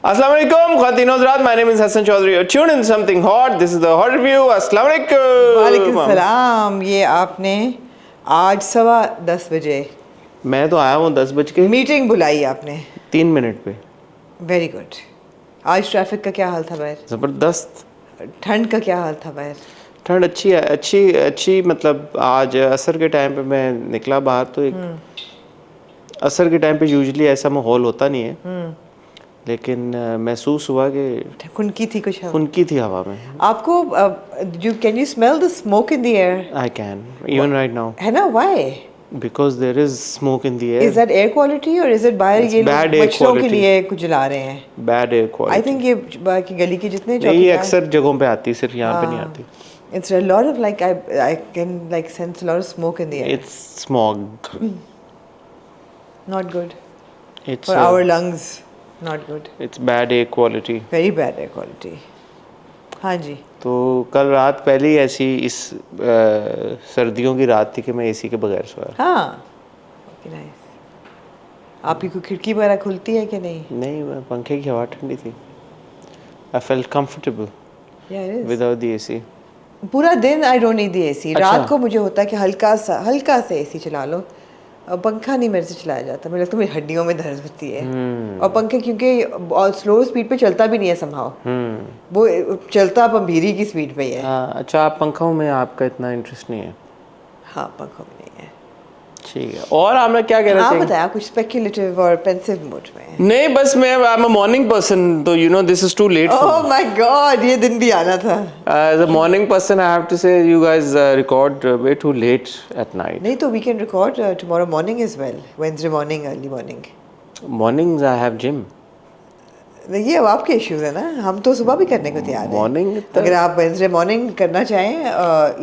अस्सलाम वालेकुम ख़वातीन हज़रात, my name is Hassan Chaudhary. You're tuned in something hot. This is the hot review. अस्सलाम वालेकुम. वालेकुम सलाम. ये आपने आज 10:15 बजे मैं तो आया हूँ 10 बज के मीटिंग बुलाई आपने. 3 मिनट पे. Very good. आज ट्रैफिक का क्या हाल था बाहर? ज़बरदस्त. ठंड का क्या हाल था बाहर? ठंड अच्छी है, अच्छी मतलब आज असर के टाइम पे मैं निकला बाहर तो एक असर के टाइम पे यूजुअली ऐसा माहौल होता नहीं है, लेकिन महसूस हुआ कि खुनकी थी कुछ हवा. खुनकी थी हवा में. आपको can you smell the smoke in the air? I can even right now. है ना? Why? Because there is smoke in the air. Is that air quality or is it बाहर ये लोग मच्छरों के लिए कुछ जला रहे हैं? Bad air quality. I think ये बाकी गली के जितने ये अक्सर जगहों पे आती है, सिर्फ यहाँ पे नहीं आती. It's a lot of like I can like sense a lot of smoke in the air. It's smog. Not good. It's for our lungs. Not good. It's bad air quality. Very bad air quality. हाँ जी. तो कल रात पहले ऐसी इस सर्दियों की रात थी कि मैं एसी के बगैर सोया. हाँ. Okay, nice. आपकी कोई खिड़की वगैरह खुलती है कि नहीं? नहीं, मैं पंखे की हवा ठंडी थी. I felt comfortable. Yeah, it is. Without the AC. पूरा दिन I don't need the AC. अच्छा. रात को मुझे होता है कि हल्का सा एसी चला लो. पंखा नहीं मेरे से चलाया जाता. मुझे लगता है मेरी हड्डियों में दर्द होती है. और पंखे क्योंकि स्लो स्पीड पे चलता भी नहीं है समहाउ. वो चलता पंभीरी की स्पीड पे ही है. अच्छा, आप पंखों में आपका इतना इंटरेस्ट नहीं है? हाँ, पंखों में नहीं है. ठीक है. और आपने क्या कह रहे थे? हाँ, बताया कुछ स्पेक्युलेटिव और पेंसिव मूड में. नहीं, बस मैं I am a morning person, तो you know this is too late. Oh my god, ये दिन भी आना था. As a morning person I have to say you guys record way too late at night. नहीं तो we can record tomorrow morning as well. Wednesday morning, early morning. Mornings I have gym. ये अब आपके issues है ना. हम तो सुबह भी करने को तैयार हैं. मॉर्निंग अगर आप वेडनेसडे मॉर्निंग करना चाहें,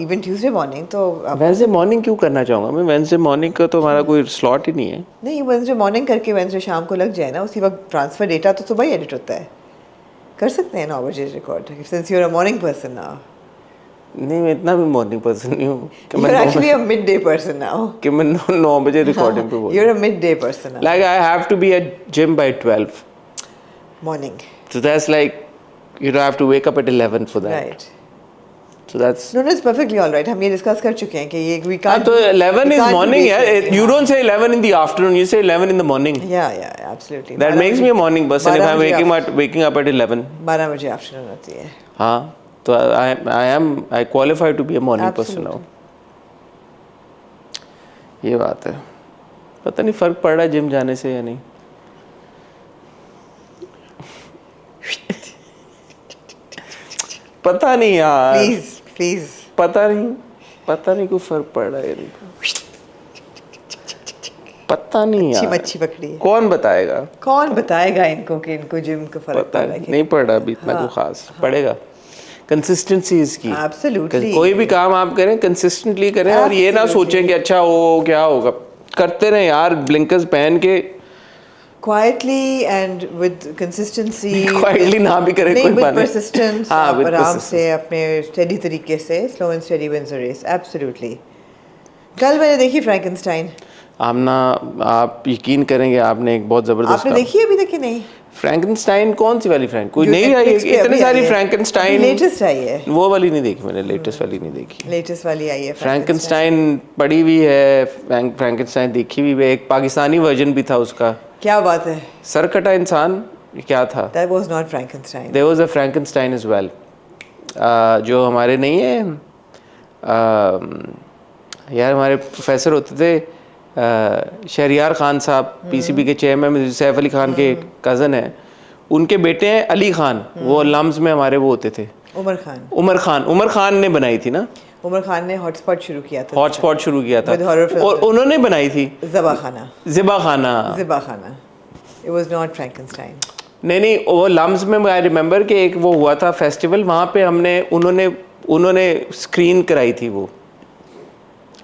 इवन ट्यूसडे मॉर्निंग, तो वेडनेसडे मॉर्निंग क्यों करना चाहूँगा मैं? वेडनेसडे मॉर्निंग का तो हमारा कोई स्लॉट ही नहीं है. नहीं, वेडनेसडे मॉर्निंग करके वेडनेसडे शाम को लग जाए ना, उसी वक्त ट्रांसफर डेटा तो सुबह ही एडिट होता है. कर सकते हैं 9 बजे record, since you are a morning person now. नहीं, मैं इतना भी मॉर्निंग पर्सन नहीं हूँ कि मैं actually a mid day person now. कि मैं 9 बजे रिकॉर्डिंग पे बोलूँ. You are a mid day person. Like I have to be at gym by 12 morning. So that's like you don't have to wake up at 11 for that. Right. So that's no, it's perfectly all right. हम ये discuss कर चुके हैं कि ये we can't. तो 11 is morning, yeah. You don't say 11 in the afternoon. You say 11 in the morning. Yeah, absolutely. That makes me a morning person if I'm waking up at 11. 12 बजे afternoon होती है. हाँ, तो I qualify to be a morning person now. ये बात है. पता नहीं फर्क पड़ रहा है जिम जाने से या नहीं. पता नहीं यार. प्लीज पता नहीं कोई फर्क पड़ रहा है. पता नहीं यार. मच्छी पकड़ी है. कौन बताएगा इनको कि इनको जिम का फर्क पता नहीं पड़ रहा अभी इतना. कोई खास पड़ेगा. कंसिस्टेंसी इसकी. एब्सोल्युटली. कोई भी काम आप करें कंसिस्टेंटली करें और ये ना सोचें कि अच्छा वो क्या होगा. करते रहे यार, ब्लिंकर्स पहन के quietly and with consistency. quietly ना भी करे कोई बात. persistence. हाँ, आराम से अपने steady तरीके से slow and steady wins the race. Absolutely. कल मैंने देखी फ्रैंकेनस्टाइन. आप यकीन करेंगे, आपने एक बहुत जबरदस्त. आपने देखी अभी तक कि नहीं? फ्रैंकेनस्टाइन कौन सी वाली फ्रैंक? कोई नहीं आई है. इतनी सारी फ्रैंकेनस्टाइन. लेटेस्ट आई है. वो वाली नहीं देखी मैंने. लेटेस्ट वाली नहीं देखी. लेटेस्ट वाली आई है. फ्रैंकेनस्टाइन पढ़ी हुई है, फ्रैंकेनस्टाइन देखी हुई है. एक पाकिस्तानी वर्जन भी था उसका. क्या बात है. सरकटा इंसान क्या था? That was not Frankenstein. There was a Frankenstein as well. जो हमारे नहीं है यार, हमारे प्रोफेसर होते थे शहरियार खान साहब, पीसीबी के चेयरमैन, सैफ अली खान के कज़न हैं. उनके बेटे हैं अली खान. वो लम्स में हमारे वो होते थे. उमर खान ने बनाई थी ना. उमर खान ने हॉटस्पॉट शुरू किया था. और उन्होंने बनाई थी ज़िबा खाना. It was not Frankenstein. नहीं, वो लम्स में आई रिमेम्बर कि एक वो हुआ था फेस्टिवल, वहाँ पे उन्होंने स्क्रीन कराई थी वो.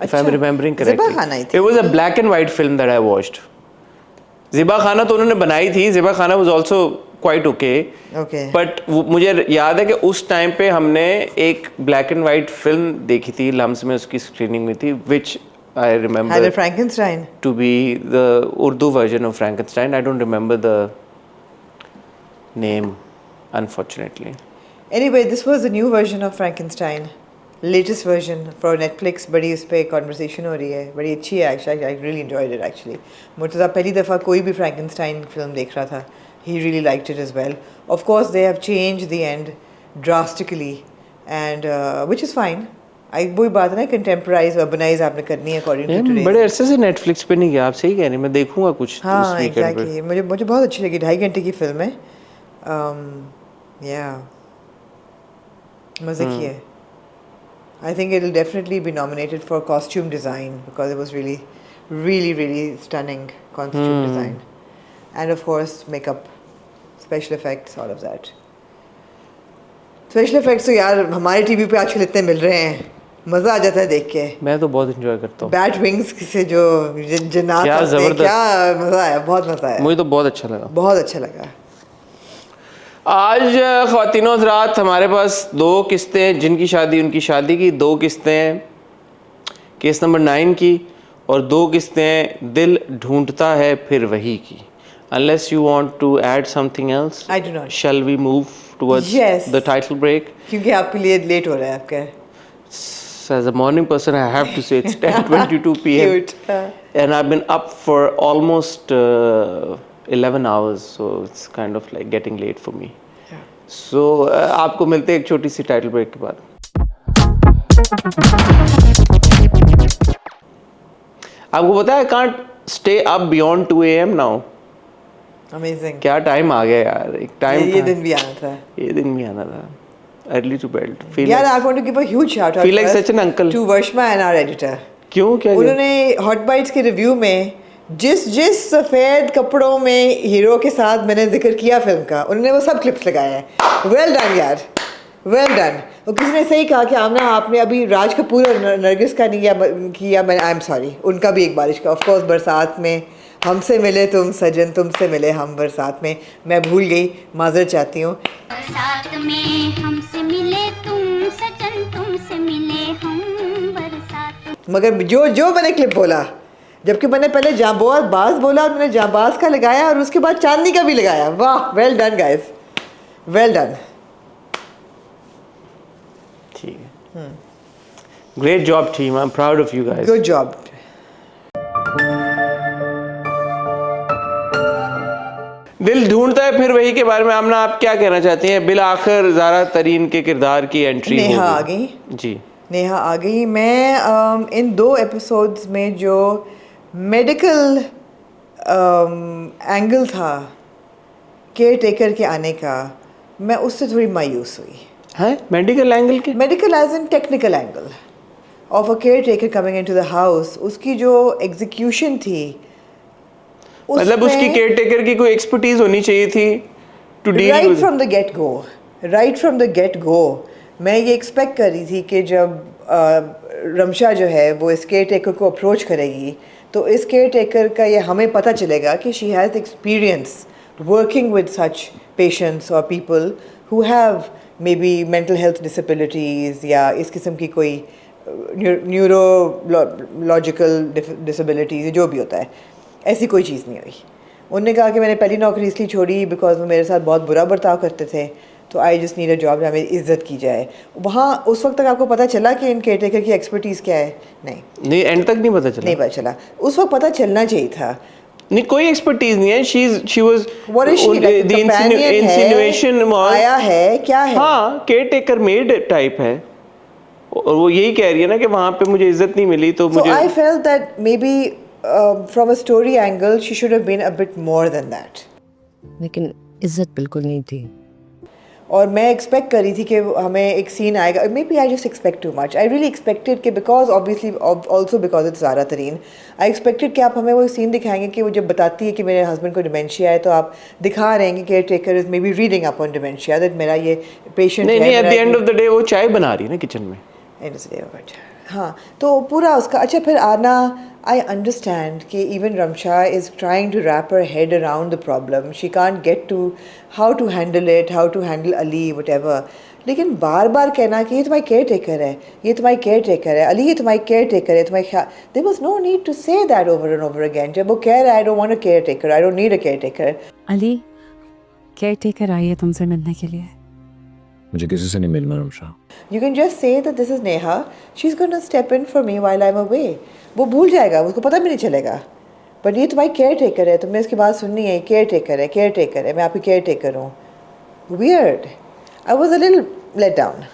If I'm remembering correctly. It was a black and white film that I watched. ज़िबा खाना तो उन्होंने बनाई थी. ज़िबा खाना was also quite okay. But मुझे याद है कि उस टाइम पे हमने एक ब्लैक एंड वाइट फिल्म देखी थी, लम्स में उसकी स्क्रीनिंग में थी, which I remember had a Frankenstein to be the Urdu version of Frankenstein. I don't remember the name, unfortunately. Anyway, this was the new version of Frankenstein, latest version for Netflix. बड़ी उस पर conversation हो रही है, बड़ी अच्छी है actually. I really enjoyed it actually. Murtaza पहली दफ़ा कोई भी Frankenstein film देख रहा था. He really liked it as well. Of course, they have changed the end drastically, and which is fine. वही बात है ना, कंटेम्पराइज अर्बनाइज आपने करनी है अकॉर्डिंग टू टुडे. बड़े अरसे से नेटफ्लिक्स पे नहीं गया, आप सही कह रहे हैं. मैं देखूंगा कुछ हाँ इस वीकेंड पे. एग्जैक्टली, मुझे बहुत अच्छी लगी. 2.5 घंटे की फिल्म है. या मज़े की है. I think it will definitely be nominated for costume design because it was really really really stunning costume design and of course makeup, special effects, all of that. Special effects तो यार हमारे TV पे आजकल इतने मिल रहे हैं, मज़ा आ जाता है देख के. मैं तो बहुत एंजॉय करता हूँ. बैट विंग्स से जो जन्नत क्या आते हैं, जबरदस्त. क्या मज़ा आया, बहुत मज़ा आया. मुझे तो बहुत अच्छा लगा. बहुत अच्छा लगा. आज ख़वातीनो हज़रात हमारे पास 2 किस्तें, जिनकी शादी उनकी शादी की 2 किस्तें केस नंबर 9 की, और 2 किस्तें दिल ढूंढता है फिर वही की. Unless you want to add something else, I do not. Shall we move towards Yes. the title break? क्योंकि आपके लिए लेट हो रहा है आपका. As a morning person, I have to say it's 10:22 p.m. Cute. And I've been up for almost 11 hours, so it's kind of like getting late for me. Yeah. So आपको मिलते हैं एक छोटी सी टाइटल ब्रेक के बाद. आपको पता है I can't stay up beyond 2 a.m. now. Amazing. क्या टाइम आ गया यार. एक टाइम ये दिन भी आना था. ये दिन भी आना था. Early to bed. यार I want to give a huge shout out feel like such an uncle to Varshma and our editor. क्यों, क्या उन्होंने हॉट बाइट्स के रिव्यू में जिस सफ़ेद कपड़ों में हीरो के साथ मैंने जिक्र किया फिल्म का, उन्होंने वो सब क्लिप्स लगाए हैं. वेल डन यार, वेल डन. और किसी ने सही कहा कि आमना आपने अभी राज कपूर और नरगिस का नहीं किया. मैं आई एम सॉरी, उनका भी एक बारिश का. ऑफ कोर्स बरसात में हमसे मिले तुम सजन, तुमसे मिले हम बरसात में. मैं भूल गई, माजर चाहती हूँ. बरसात में हमसे मिले तुम सजन, तुमसे मिले हम बरसात. मगर जो मैंने क्लिप बोला, जबकि मैंने पहले जांबाज बोला और मैंने जांबाज का लगाया और उसके बाद चांदनी का भी लगाया. वाह, well done guys, well done. ठीक है. Great job team, I am proud of you guys. Good job. दिल ढूंढता है फिर वही के बारे में आमना आप क्या कहना चाहती हैं? बिल आखिर ज़ारा तरीन के किरदार की एंट्री नेहा आ गई. जी, नेहा आ गई. मैं इन 2 एपिसोड्स में जो मेडिकल एंगल था केयर टेकर के आने का, मैं उससे थोड़ी मायूस हुई. है मेडिकल एंगल के? Medical as in technical angle of a caretaker coming into the house. उसकी जो एग्जीक्यूशन थी, मतलब उसकी केयर टेकर की कोई एक्सपर्टीज होनी चाहिए थी to deal right with. From the get go मैं ये एक्सपेक्ट कर रही थी कि जब रमशा जो है वो इस केयर टेकर को अप्रोच करेगी, तो इस केयर टेकर का ये हमें पता चलेगा कि she has experience working with such patients और people who have maybe mental health disabilities या इस किस्म की कोई न्यूरोलॉजिकल डिसेबिलिटीज़, जो भी होता है. ऐसी कोई चीज़ नहीं हुई. उन्होंने कहा कि मैंने पहली नौकरी इसलिए छोड़ी बिकॉज वो मेरे साथ बहुत बुरा बर्ताव करते थे, तो I just need a job जहाँ मेरी इज्जत की जाए. वहाँ उस वक्त तक आपको पता चला कि इन केयर टेकर की एक्सपर्टीज़ क्या है? नहीं, एंड तक नहीं पता चला. नहीं पता चला. उस वक्त पता चलना चाहिए था. नहीं, कोई एक्सपर्टीज नहीं है. She was What is she, like a the companion insinuation है, was आया है, क्या है? हाँ, केयर टेकर मेड टाइप है, और वो यही कह रही है ना कि वहाँ पे मुझे इज्जत नहीं मिली, तो So मुझे I felt that maybe from a story angle she should have been a bit more than that. लेकिन इज्जत बिल्कुल नहीं थी. और मैं एक्सपेक्ट कर रही थी कि हमें एक सीन आएगा. Maybe I just expect too much. I really expected कि because obviously also because it's Zara Tareen, I expected कि आप हमें वो सीन दिखाएंगे कि वो जब बताती है कि मेरे हस्बैंड को डिमेंशिया है, तो आप दिखा रहे हैं कि care taker is may be reading up on dementia, that मेरा ये पेशेंट है. नहीं, at the end of the day वो चाय बना रही है ना किचन में. हाँ, तो पूरा उसका. अच्छा, फिर आना, I understand कि even Ramsha is trying to wrap her head around the problem. She can't get to how to handle it, how to handle Ali, whatever. लेकिन बार बार कहना कि ये तुम्हारी केयर टेकर है, ये तुम्हारी केयर टेकर है, अली ये तुम्हारी केयर टेकर है, तुम्हारी ख्याल. There was no need to say that over and over again. जब वो कह रहा है I don't want a caretaker, I don't need a caretaker. Ali, caretaker आई है तुमसे मिलने के लिए। मुझे किसी से नहीं मिलना Ramsha. You can just say that this is Neha. She's gonna step in for me while I'm away. वो भूल जाएगा, उसको पता भी नहीं चलेगा। बट ये तुम्हारी केयर टेकर है, तुमने इसकी बात सुननी है। केयर टेकर है, मैं आपकी केयर टेकर हूँ। Weird. I was a little let down.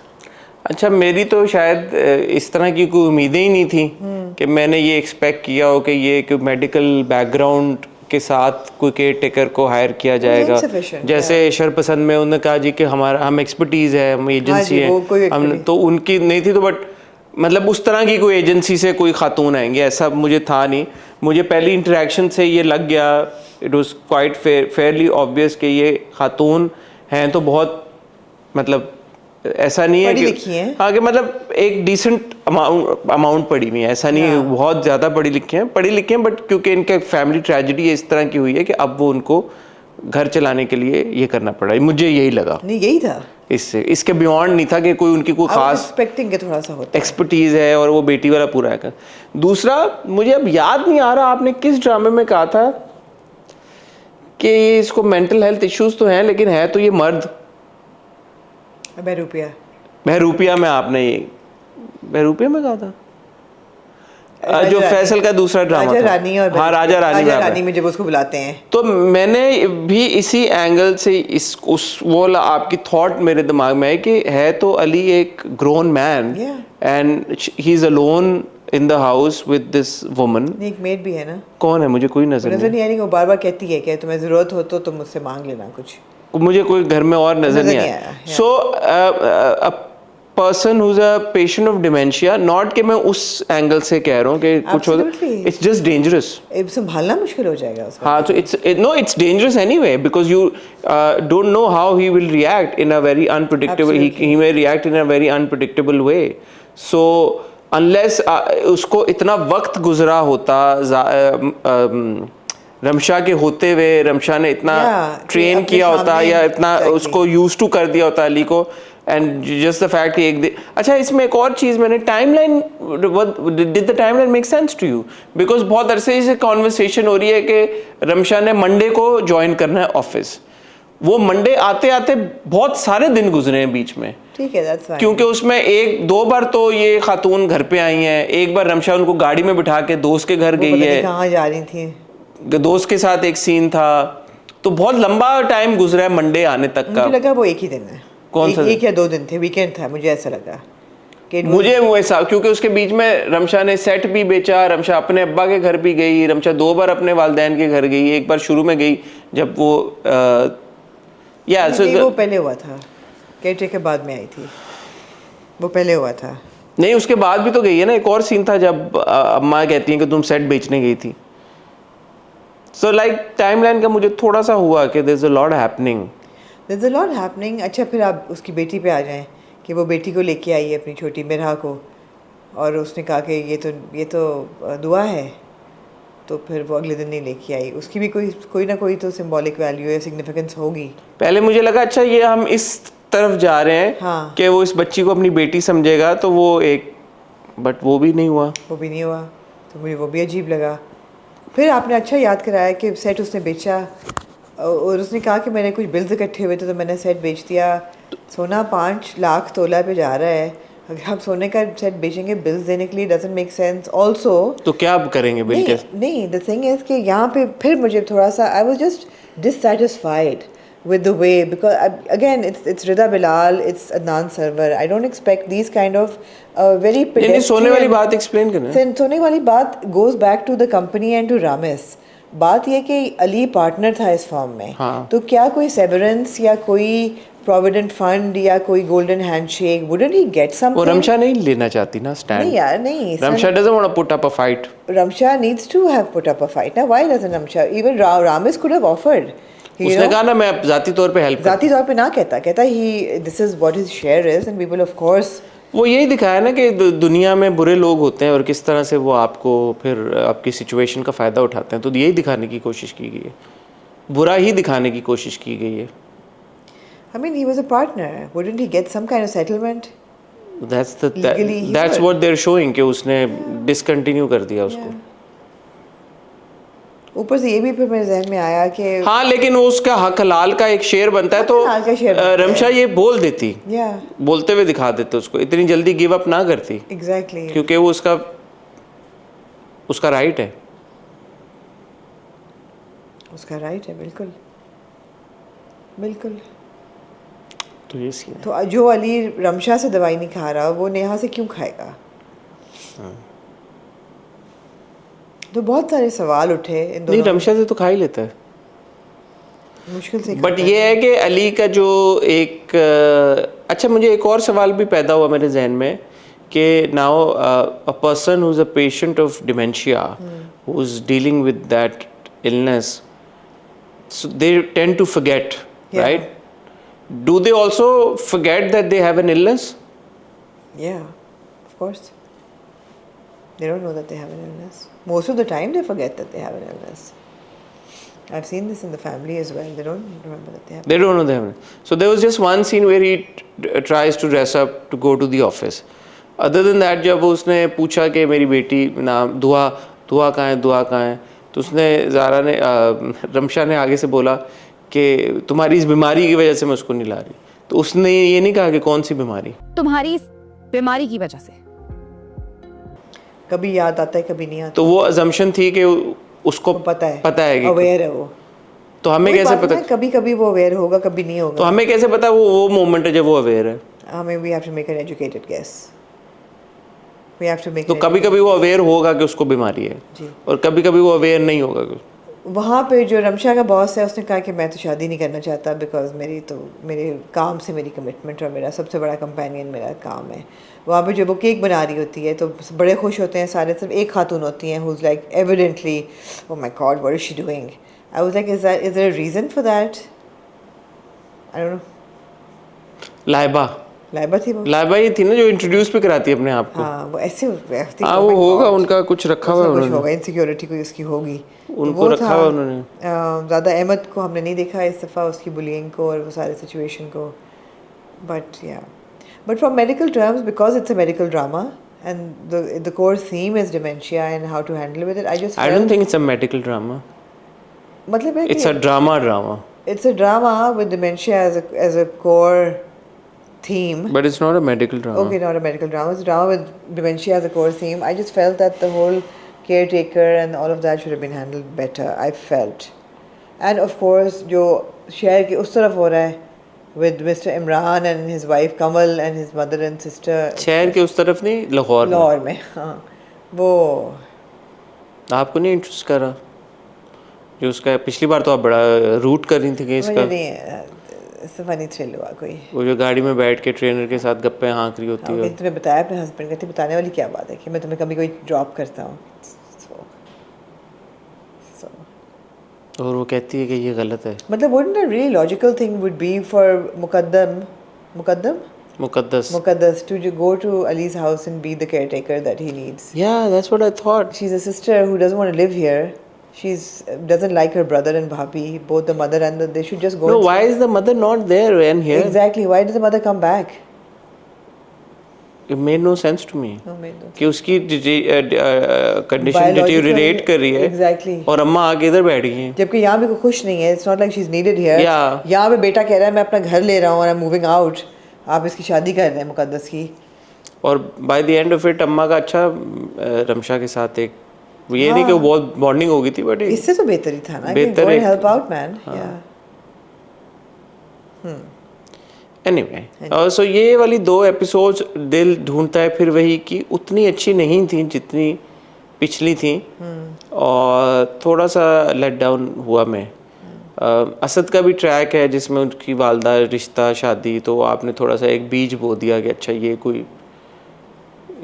अच्छा, मेरी तो शायद इस तरह की कोई उम्मीदें ही नहीं थी कि मैंने ये एक्सपेक्ट किया हो कि ये कोई मेडिकल बैकग्राउंड के साथ कोई केयर टेकर को हायर किया जाएगा। जैसे शरपसंद में उन्होंने कहा जी कि हम एक्सपर्टीज़ है, हम एजेंसी है, हम तो उनकी नहीं थी। तो बट मतलब उस तरह की कोई एजेंसी से कोई खातून आएंगे ऐसा मुझे था नहीं। मुझे पहली इंटरेक्शन से ये लग गया, it was quite Fairlie obvious कि ये खातून हैं तो बहुत मतलब ऐसा नहीं है कि हाँ कि मतलब एक डिसेंट अमाउंट पढ़ी हुई है, ऐसा नहीं है बहुत ज़्यादा पढ़ी लिखी हैं बट क्योंकि इनका फैमिली ट्रेजेडी इस तरह की हुई है कि अब वो उनको घर चलाने के लिए ये करना पड़ा। मुझे यही लगा, नहीं यही था, इसके बियॉन्ड नहीं था कि कोई उनकी कोई खास एक्सपेक्टिंग के थोड़ा सा होता एक्सपर्टीज है और वो बेटी वाला पूरा है। दूसरा मुझे अब याद नहीं आ रहा आपने किस ड्रामे में कहा था कि ये इसको मेंटल हेल्थ इश्यूज तो हैं लेकिन है तो ये मर्द। बहरूपिया में आपने ये बहरूपिया में कहा था जो फैसल का दूसरा ड्रामा राजा रानी और हाँ राजा रानी में जब उसको बुलाते हैं तो मैंने भी इसी एंगल से वो आपकी थॉट मेरे दिमाग में है कि है तो अली एक grown man and he is alone in the house with this woman. एक मेड भी है ना, कौन है मुझे कोई नजर नहीं आ रही। वो बार बार कहती है कि तुम्हें जरूरत हो तो तुम मुझसे मांग लेना कुछ, मुझे कोई घर में और नजर नहीं आया। So a person who is a patient of dementia, not कि मैं उस एंगल से कह रहा हूँ कि कुछ हो, इट्स जस्ट डेंजरस, संभालना मुश्किल हो जाएगा उसका। हाँ तो it's dangerous anyway because you don't know how he will react in a very unpredictable, he may react in a very unpredictable way. So unless उसको इतना वक्त गुजरा होता रमशा के होते हुए, रमशा ने इतना ट्रेन किया होता या इतना उसको यूज टू कर दिया होता अली को, एंड जस्ट द फैक्ट कि एक दिन। अच्छा इसमें एक और चीज़ मैंने timeline, did the timeline make sense to you? Because बहुत अरसे से कॉन्वर्सेशन हो रही है कि रमशा ने मंडे को ज्वाइन करना है ऑफिस। वो मंडे आते आते बहुत सारे दिन गुजरे हैं बीच में, ठीक है, that's fine. क्योंकि उसमें एक दो बार तो ये खातून घर पे आई हैं, एक बार रमशा उनको गाड़ी में बिठा के दोस्त के घर गई है, कहाँ जा रही थी, दोस्त के साथ एक सीन था, तो बहुत लंबा टाइम गुजरा है मंडे आने तक का। मुझे लगा वो एक ही दिन है, कौन सा एक या 2 दिन थे, वीकेंड था, मुझे ऐसा लगा कि मुझे वो ऐसा, क्योंकि उसके बीच में रमशा ने सेट भी बेचा, रमशा अपने अब्बा के घर भी गई, रमशा 2 बार अपने वालिदैन के घर गई, एक बार शुरू में गई जब वो वो पहले हुआ था, केटे के बाद में आई थी, वो पहले हुआ था। नहीं उसके बाद भी तो गई है ना, एक और सीन था जब अम्मा कहती हैं कि तुम सेट बेचने गई थी। सो लाइक टाइमलाइन का मुझे थोड़ा सा हुआ कि there is a lot happening. अच्छा फिर आप उसकी बेटी पे आ जाएं कि वो बेटी को लेके आई है अपनी छोटी मिरहा को, और उसने कहा कि ये तो दुआ है, तो फिर वो अगले दिन नहीं लेके आई। उसकी भी कोई ना कोई तो सिंबॉलिक वैल्यू या सिग्निफिकेंस होगी। पहले मुझे लगा अच्छा ये हम इस तरफ जा रहे हैं हाँ। कि वो इस बच्ची को अपनी बेटी समझेगा, तो वो एक, बट वो भी नहीं हुआ, तो मुझे वो भी अजीब लगा। फिर आपने अच्छा याद कराया कि सेट उसने बेचा, और उसने कहा कि मैंने कुछ बिल्स इकट्ठे हुए थे तो मैंने सेट बेच दिया। सोना 5 लाख तोला पे जा रहा है, अगर आप सोने का सेट बेचेंगे बिल्स देने के लिए, डजंट मेक सेंस ऑल्सो। तो क्या करेंगे बिल के? नहीं, द थिंग इज कि यहाँ पे फिर मुझे थोड़ा सा I was just dissatisfied with the way, because again it's Rida Bilal, it's Adnan Sarwar. I don't expect these kind of very pedestrian. सोने वाली बात explain करना। सोने वाली बात goes back to the company and to Ramis. बात ये कि अली पार्टनर था इस फॉर्म में, हाँ। तो क्या कोई सेवरेंस या कोई प्रोविडेंट फंड या कोई golden handshake, wouldn't he get something? वो रमशा नहीं लेना चाहती ना स्टैंड। नहीं यार, नहीं, Ramsha doesn't want to put up a fight. Ramsha needs to have put up a fight. Now why doesn't Ramsha? Even Ramis could have offered. उसने कहा ना मैं जाती तौर पे हेल्प, जाती तौर पे ना कहता ही this is what his share is, and we will of course. वो यही दिखाया ना कि दुनिया में बुरे लोग होते हैं और किस तरह से वो आपको फिर आपकी सिचुएशन का फ़ायदा उठाते हैं, तो यही दिखाने की कोशिश की गई है, बुरा ही दिखाने की कोशिश की गई है। I mean, he was a partner. Wouldn't he get some kind of settlement? That's what they're showing कि उसने डिसकंटिन्यू कर दिया उसको। ऊपर से ये भी फिर मेरे जहन में आया कि हाँ, लेकिन वो उसका हक हलाल का एक शेर बनता है, तो हलाल का शेर बनता है। रमशा ये बोल देती, या बोलते हुए दिखा देते उसको, इतनी जल्दी गिव अप ना करती, एग्जैक्टली क्योंकि वो उसका राइट है। उसका राइट है, बिल्कुल बिल्कुल। तो ये सीन है। तो जो अली रमशा से दवाई नहीं खा रहा वो नेहा से क्यों खाएगा? तो बहुत सारे सवाल उठे इन नहीं, दोनों रमशा से तो खा ही लेता है, मुश्किल से बट ये है कि अली का जो एक अच्छा, मुझे एक और सवाल भी पैदा हुआ मेरे जहन में कि now a person who is a patient of dementia, who is dealing with that illness, so they tend to forget, Yeah. right? Do they also forget that they have an illness? Yeah, of course. They don't know that they have an illness. Most of the time they forget that they have an illness. I've seen this in the family as well. They don't remember that they have. They don't know they have it. So there was just one scene where he tries to dress up to go to the office. Other than that, जब उसने पूछा कि मेरी बेटी नाम दुआ कहाँ है, तो उसने ज़ारा ने रमशा ने आगे से बोला कि तुम्हारी इस बीमारी की वजह से मैं उसको नहीं ला रही। तो उसने ये नहीं कहा कि कौन सी बीमारी, तुम्हारी इस बीमारी की वजह से। कभी याद आता है, कभी नहीं आता। तो वो अजम्पशन थी कि उसको पता है कि अवेयर है वो। तो हमें कैसे पता? कभी कभी वो अवेयर होगा, कभी नहीं होगा। तो हमें कैसे पता वो मोमेंट है जब वो अवेयर है? हमें we have to make an educated guess. We have to make. तो कभी कभी वो अवेयर होगा कि उसको बीमारी है, और कभी कभी वो अवेयर नहीं होगा। वहाँ पे जो रमशा का बॉस है उसने कहा कि मैं तो शादी नहीं करना चाहता बिकॉज मेरे काम से मेरी कमिटमेंट, और मेरा सबसे बड़ा कंपेनियन मेरा काम है। वहाँ पे जब वो केक बना रही होती है तो बड़े खुश होते हैं सारे, सिर्फ एक खातून होती हैं who's like evidently oh my god what is she doing? I was like is there a reason for that? I don't know. Laiba थी वो। लाइबा ही थी ना जो इंट्रोड्यूस भी कराती है अपने आप को। हाँ, वो ऐसे हाँ, वो होगा उनका कुछ रखा हुआ है कुछ उन्होंने, होगा, इनसिक्योरिटी कोई उसकी होगी, उनको रखा हुआ उन्होंने। ज़्यादा अहमद को हमने नहीं देखा इस दफ़ा, उसकी बुलिंग को और वो सारे सिचुएशन को, but from medical terms because it's a medical drama and the core theme is dementia and how to handle with it. I don't think it's a medical drama. मतलब है it's a drama. It's a drama with dementia as a core theme. But it's not a medical drama. Okay, not a medical drama. It's a drama with dementia as a core theme. I just felt that the whole caretaker and all of that should have been handled better. I felt, and of course, जो शहर की उस तरफ हो रहा है with Mr. Imran and his wife Kamal and his mother and sister. शहर के उस तरफ नहीं, लाहौर में हाँ, वो आपको नहीं इंटरेस्ट कर रहा? जो उसका पिछली बार तो आप बड़ा रूट कर रही थी कि इसका फनी थ्रिल हुआ कोई, वो जो गाड़ी में बैठ के ट्रेनर के साथ गप्पे हाँक रही होती है। तुम्हें बताया अपने हस्बैंड कहते बताने वाली क्या बात है कि मैं तुम्हें कभी कोई ड्रॉप करता हूँ, और वो कहती है कि ये गलत है। मतलब wouldn't a really logical thing would be for Muqaddas to go to Ali's house and be the caretaker that he needs? Yeah, that's what I thought. She's a sister who doesn't want to live here. Doesn't like her brother and bhabhi, both the mother and they should just go. No, why is the mother not there and here? Exactly, why does the mother come back? It made no sense to me. No, made no sense. कि उसकी condition deteriorate कर रही है, exactly. और अम्मा आके इधर बैठ गई हैं। जबकि यहाँ भी कोई खुश नहीं है, it's not like she's needed here. Yeah. यहाँ पे बेटा कह रहा है मैं अपना घर ले रहा हूँ और I'm moving out. आप इसकी शादी कर रहे हैं मुकद्दस की। और by the end of it अम्मा का अच्छा रमशा के साथ एक ये नहीं कि वो बहुत बॉन्डिंग हो गई थी, बट इससे तो बेहतर ही था ना, बेहतर go and help out man. Anyway, so ये वाली 2 एपिसोड्स दिल ढूंढता है फिर वही की उतनी अच्छी नहीं थी जितनी पिछली थी, और थोड़ा सा लेट डाउन हुआ मैं। असद का भी ट्रैक है जिसमें उनकी वालदा रिश्ता शादी, तो आपने थोड़ा सा एक बीज बो दिया कि अच्छा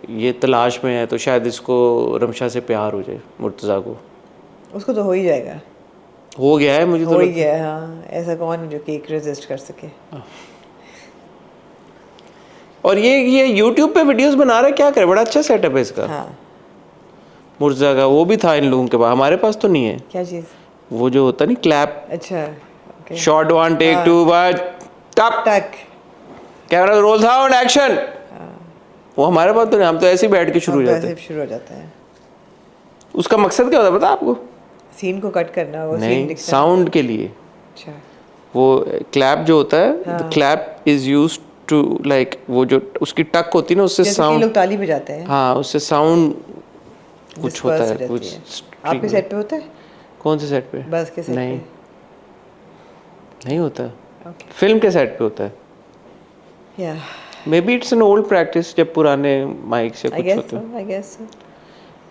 ये तलाश में है तो शायद इसको रमशा से प्यार हो जाए, मुर्तज़ा को। उसको तो हो ही जाएगा, हो गया है, मुझे तो हो ही गया है। हाँ, ऐसा कौन है जो केक रेजिस्ट कर सके। और ये YouTube पे वीडियोस बना रहा है, क्या करे, बड़ा अच्छा सेटअप है इसका। हाँ, मुर्तज़ा का वो भी था इन लोगों के पास, हमारे पास तो नहीं है। क्या चीज़? वो जो होता नहीं क्लैप, अच्छा, शॉट 1 टेक 2 बट टक कैमरा रोल साउंड एक्शन, वो हमारे पास तो नहीं, हम तो ऐसे ही बैठ के शुरू हो जाते हैं। शुरू हो जाता है। उसका मकसद क्या होता है पता आपको? सीन को कट करना, वो सीन नहीं, दिखता है। साउंड के लिए। अच्छा वो क्लैप जो होता है, the clap is used to like, वो जो उसकी टक होती है ना, उससे जैसे कि साउंड, लोग ताली बजाते हैं, हाँ उससे साउंड कुछ disperse होता है, रहती कुछ है। string आपके में। सेट पे होता है? कौन से सेट पे? बस के सेट नहीं, पे? नहीं होता। Okay. फिल्म के सेट पे होता है। Yeah, may be it's an old practice, जब पुराने माइक से I कुछ guess होते so, हैं। I guess so.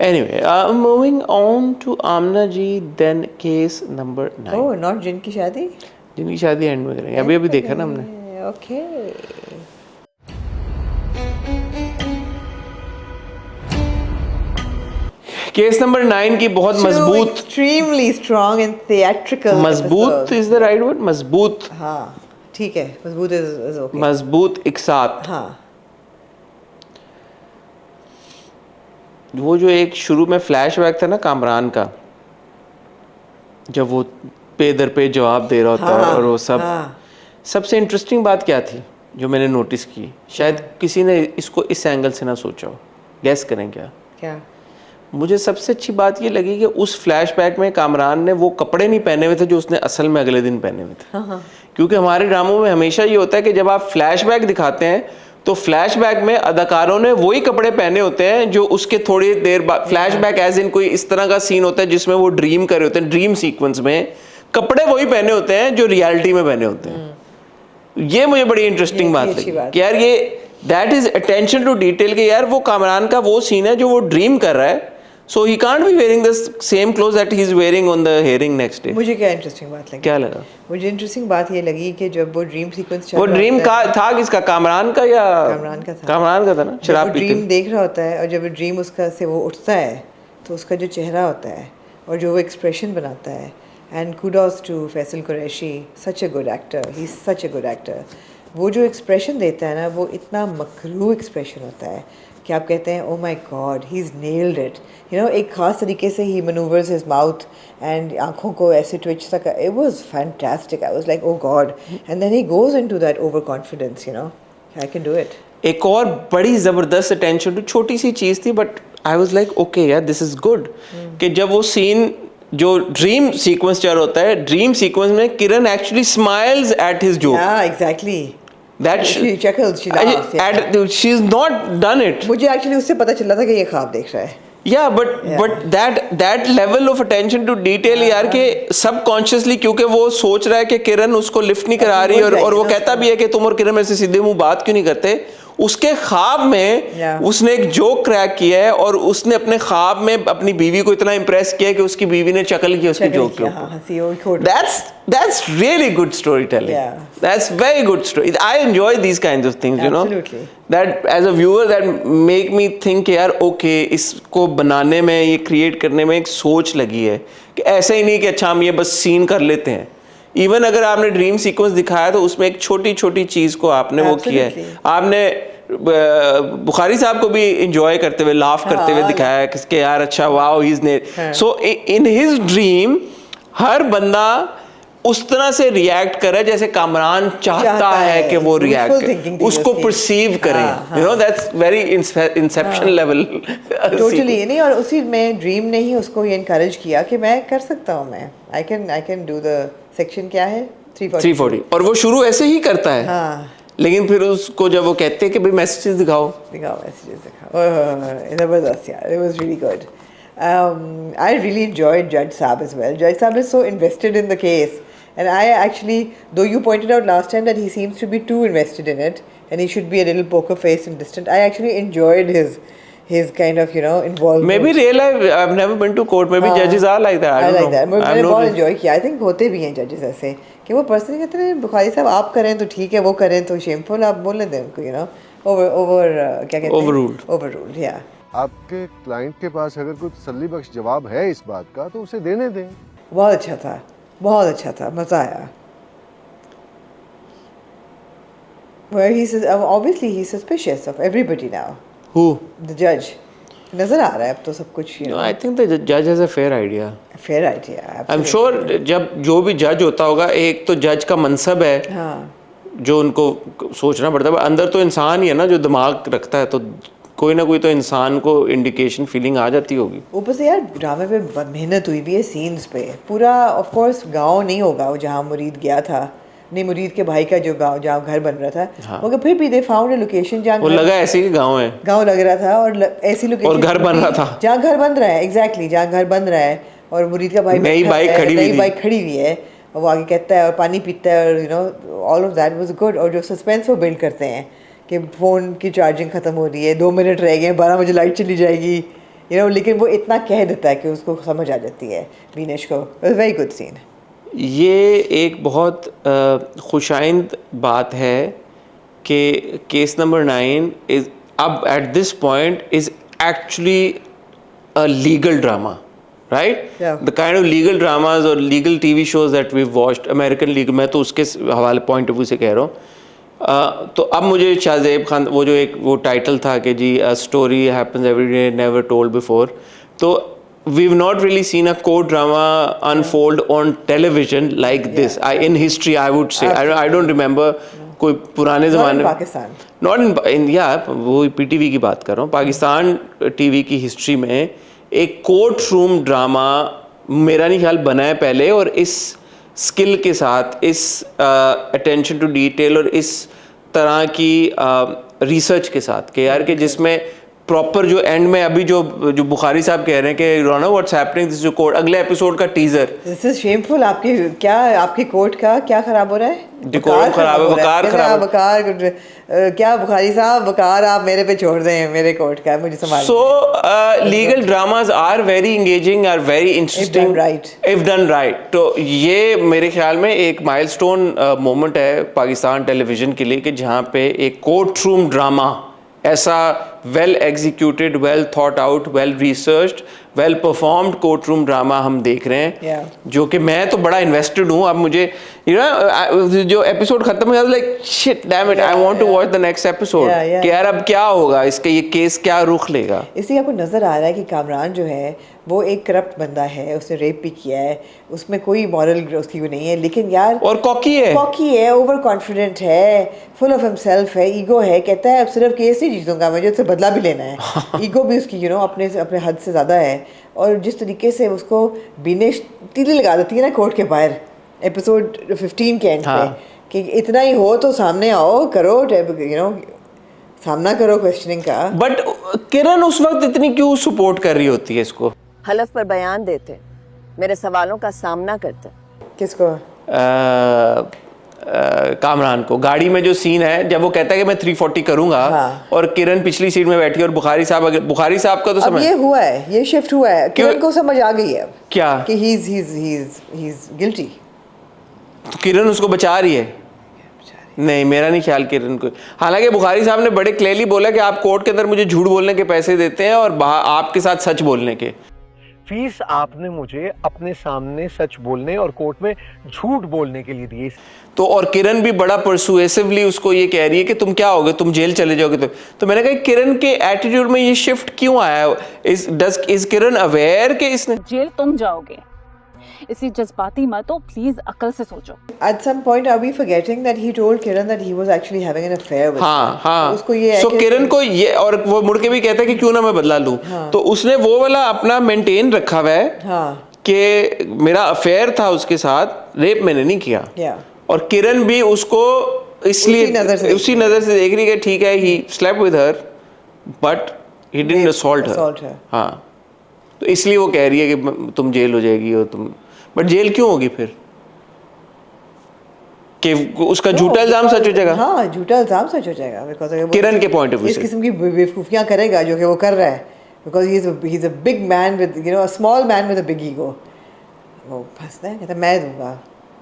Anyway, moving on to Amna ji, then case number 9. Oh, not जिनकी शादी? जिनकी शादी एंड में करेंगे, अभी देखा ना हमने। Okay. केस नंबर 9 की बहुत Two मजबूत, extremely strong and theatrical मजबूत episodes. Is the right word, मजबूत, हाँ ठीक है, मजबूत is okay. मजबूत एक साथ। हाँ वो जो एक शुरू में फ्लैशबैक था ना कामरान का, जब वो पे दर पे जवाब दे रहा होता है और वो सब, सबसे इंटरेस्टिंग बात क्या थी जो मैंने नोटिस की, शायद किसी ने इसको इस एंगल से ना सोचा हो, गैस करें क्या? क्या? मुझे सबसे अच्छी बात ये लगी कि उस फ्लैशबैक में कामरान ने वो कपड़े नहीं पहने हुए थे जो उसने असल में अगले दिन पहने हुए थे। क्योंकि हमारे ड्रामों में हमेशा ये होता है कि जब आप फ्लैशबैक दिखाते हैं तो फ्लैशबैक में अदाकारों ने वही कपड़े पहने होते हैं जो उसके थोड़ी देर बाद, फ्लैशबैक एज इन कोई इस तरह का सीन होता है जिसमें वो ड्रीम कर रहे होते हैं, ड्रीम सीक्वेंस में कपड़े वही पहने होते हैं जो रियलिटी में पहने होते हैं। ये मुझे बड़ी इंटरेस्टिंग बात लगी कि यार ये that is attention to detail कि यार वो कामरान का वो सीन है जो वो ड्रीम कर रहा है, so he can't be wearing the same cloth that he is wearing on the hearing next day. मुझे क्या इंटरेस्टिंग बात लगी? क्या लगा? मुझे इंटरेस्टिंग बात ये लगी कि जब वो ड्रीम सीक्वेंस चल वो रहा ड्रीम होता है, का था किसका, कामरान का या कामरान का था? कामरान का था ना, जब शराब वो पीते ड्रीम हुए। देख रहा होता है और जब वो ड्रीम उसका से वो उठता है तो उसका जो चेहरा होता है और जो वो एक्सप्रेशन बनाता है, and kudos to Faisal Qureshi, such a good actor, he is such a good actor. वो जो एक्सप्रेशन देता है ना, वो इतना मकरू एक्सप्रेशन होता है कि आप कहते हैं oh my God, he is nailed it, you know. एक ख़ास तरीके से he manoeuvres his mouth and आँखों को ऐसे ट्विच तक, it was fantastic. I was like oh God, and then he goes into that overconfidence, you know, I can do it. एक और बड़ी ज़बरदस्त अटेंशन टू छोटी सी चीज़ थी, but I was like okay यार दिस इज़ गुड, कि जब वो सीन जो ड्रीम सीक्वेंस चल होता है, ड्रीम सीक्वेंस में Kiran actually smiles at his joke. Yeah, exactly. That she chuckles, she laughs. Yeah. she's not done it. मुझे एक्चुअली उससे पता चला था कि ये ख्वाब देख रहा है। Yeah, but that level of attention to detail यार के subconsciously, क्योंकि वो सोच रहा है कि किरण उसको लिफ्ट नहीं करा रही, और वो कहता भी है कि तुम और किरण में से सीधे मुंह बात क्यों नहीं करते। उसके ख्वाब में उसने एक जोक क्रैक किया है और उसने अपने ख्वाब में अपनी बीवी को इतना इम्प्रेस किया कि उसकी बीवी ने चकल की उसकी जोक के ऊपर। That's really good storytelling. Yeah. That's very good story. I enjoy these kinds of things, you know. Absolutely. That as a viewer that make me think यार okay, इसको बनाने में, ये क्रिएट करने में एक सोच लगी है कि ऐसा ही नहीं कि अच्छा हम ये बस सीन कर लेते हैं। इवन अगर आपने ड्रीम सीक्वेंस दिखाया तो उसमें एक छोटी छोटी चीज़ को आपने वो किया है। आपने बुखारी साहब को भी इंजॉय करते हुए, लाफ करते हुए दिखाया है किसके यार अच्छा वाओ ही इज ने। सो इन हिज ड्रीम हर बंदा उस तरह से रिएक्ट करे जैसे कामरान चाहता है कि वो रिएक्ट करे, उसको परसीव करें, you know. That's very Inception level totally नहीं। और उसी में ड्रीम ने ही उसको ये इनकरेज किया कि मैं कर सकता हूँ, मैं आई कैन डू द सेक्शन क्या है 340। और वो शुरू ऐसे ही करता है। हाँ, लेकिन फिर उसको जब वो कहते हैं कि भाई मैसेजेस दिखाओ मैसेजेस दिखाओ, जबरदस्त यार, it was really good. I really enjoyed Judge Saab as well. Judge Saab is so invested in the case, and I actually, though you pointed out last time that he seems to be too invested in it and he should be a little poker faced and distant, I actually enjoyed his kind of, you know, involvement. Maybe real life, I've never been to court. Maybe judges are like that. I don't know. मैंने बहुत enjoy किया। I think होते भी हैं judges ऐसे कि वो personally कहते हैं बुखारी साहब आप करें तो ठीक है, वो करें तो शेमफुल, आप बोलने दें उनको, you know, क्या कहते हैं, overruled, yeah. आपके क्लाइंट के पास अगर कोई तसल्ली बख्श जवाब है इस बात का तो उसे देने दें। बहुत अच्छा था, बहुत अच्छा था, मज़ा आया। Where he says, obviously he's suspicious of everybody now. Who? The judge. नजर आ रहा है अब तो सब कुछ, you know. No, I think the judge has a fair idea. Fair idea. I'm sure जब जो भी जज होता होगा, एक तो जज का मनसब है, हाँ, जो उनको सोचना पड़ता है। अंदर तो इंसान ही है ना जो दिमाग रखता है, तो कोई ना कोई तो इंसान को इंडिकेशन फीलिंग आ जाती होगी। ऊपर से यार ड्रामे पे मेहनत हुई भी है सीन्स पे पूरा। ऑफ कोर्स गांव नहीं होगा वो जहाँ मुरीद गया था, नहीं मुरीद के भाई का जो गांव जहाँ घर बन रहा था, हाँ। मगर फिर भी दे फाउंड ए लोकेशन जहाँ वो लगा ऐसे ही गांव है, गांव लग रहा था और ऐसी लोकेशन और घर बन रहा था जहाँ घर बन रहा है, एग्जैक्टली जहाँ घर बन रहा है और मुरीद का भाई नई बाइक खड़ी हुई है और वो आगे कहता है और पानी पीता है और you know all of that was good. और जो सस्पेंस वो बिल्ड करते हैं कि फ़ोन की चार्जिंग ख़त्म हो रही है, 2 मिनट रह गए, 12 बजे लाइट चली जाएगी, यू नो, लेकिन वो इतना कह देता है कि उसको समझ आ जाती है बीनेश को। Very good scene. ये एक बहुत खुशाइंद बात है कि केस नंबर 9 इज अब at this point is actually a legal drama, right? Yeah. The kind of legal dramas or legal TV shows that we've watched, American legal, मैं तो उसके हवाले पॉइंट ऑफ व्यू से कह रहा हूँ। तो अब मुझे शाहज़ेब खान वो जो एक वो टाइटल था कि जी story happens every day never told before, तो we've not really seen a court drama unfold on television like this. In history I would say, I don't remember कोई पुराने ज़माने पाकिस्तान, नॉट इन या वो PTV की बात कर रहा हूँ, पाकिस्तान TV की हिस्ट्री में एक कोर्ट रूम ड्रामा मेरा नहीं ख्याल बना है पहले, और इस स्किल के साथ, इस अटेंशन टू डिटेल और इस तरह की रिसर्च के साथ कि यार कि जिसमें प्रॉपर जो एंड में अभी जो बुखारी साहब कह रहे हैं कि रोना व्हाट्स हैपनिंग दिस कोर्ट, अगले एपिसोड का टीजर, दिस इज शेमफुल। आपके कोर्ट का क्या खराब हो रहा है? डिकोरम खराब है, वकार खराब है। वकार क्या बुखारी साहब, वकार आप मेरे पे छोड़ दें, मेरे कोर्ट का मुझे संभाल। So legal dramas are very engaging, are very interesting if done right. तो ये मेरे ख्याल में एक माइलस्टोन मोमेंट है पाकिस्तान टेलीविजन के लिए कि जहाँ पे एक कोर्ट रूम ड्रामा ऐसा well executed, well thought out, well researched, well performed court room drama हम देख रहे हैं, जो कि मैं तो बड़ा इन्वेस्टेड हूँ। अब मुझे यू नो जो एपिसोड खत्म हो गया, like shit damn it, I want to watch the next episode कि यार अब क्या होगा, इसका ये केस क्या रुख लेगा। इसलिए आपको नज़र आ रहा है कि कामरान जो है वो एक करप्ट बंदा है, उसने रेप भी किया है, उसमें कोई मॉरल उसकी वो नहीं है, लेकिन यार और कॉकी है, ओवर कॉन्फिडेंट है, फुल ऑफ हिमसेल्फ है, ईगो है, कहता है अब सिर्फ केस नहीं जीतूंगा, मुझे उससे बदला भी लेना है। ईगो भी उसकी यू नो अपने हद से ज़्यादा है। और जिस तरीके से उसको बीनेश तीली लगा देती है ना कोर्ट के बाहर एपिसोड 15 के एंड पे कि इतना ही हो तो सामने आओ, करो यू नो, सामना करो क्वेश्चनिंग का। बट किरण उस वक्त इतनी क्यों सपोर्ट कर रही होती है इसको? हलफ पर बयान देते, मेरे सवालों का सामना करते। किसको? कामरान को। गाड़ी में जो सीन है जब वो कहता है कि मैं 340 करूंगा, और किरण पिछली सीट में बैठी है और बुखारी साहब का तो अब ये हुआ है, ये शिफ्ट हुआ है, किरण को समझ आ गई है अब क्या कि ही इज गिल्टी। तो किरण उसको बचा रही है? नहीं, मेरा नहीं ख्याल किरण को। हालांकि बुखारी साहब ने बड़े क्लियरली बोला कि आप कोर्ट के अंदर मुझे झूठ बोलने के पैसे देते हैं और आपके साथ सच बोलने के। फीस आपने मुझे अपने सामने सच बोलने और कोर्ट में झूठ बोलने के लिए दी। तो और किरण भी बड़ा परसुएसिवली उसको ये कह रही है कि तुम क्या होगे, तुम जेल चले जाओगे। तो मैंने कहा किरण के एटीट्यूड में ये शिफ्ट क्यों आया? इज किरण अवेयर कि इसने जेल तुम जाओगे, इसी जज्बाती मत हो, प्लीज अकल से सोचो। At some point are we forgetting that he told Kiran that he was actually having an affair with her? हाँ। उसको ये so किरण को ये, और वो मुड़ के भी कहता है कि क्यों ना मैं बदला लूं। तो उसने वो वाला अपना मेंटेन रखा हुआ है कि मेरा अफेयर था उसके साथ, रेप मैंने नहीं किया। और किरण भी उसको इसलिए उसी नजर से देख रही है कि ठीक है, he slept with her but he didn't assault her। हाँ, तो इसलिए वो कह रही है कि तुम जेल हो जाएगी और तुम, बट जेल क्यों होगी फिर? कि उसका झूठा इल्जाम सच हो जाएगा। हाँ, झूठा इल्जाम सच हो जाएगा बिकॉज़ किरण के पॉइंट ऑफ व्यू से इस किस्म की बेवकूफियां करेगा जो कि वो कर रहा है, because he is a big man with you know a small man with a big ego. वो फंसता है, कहता मैं दूंगा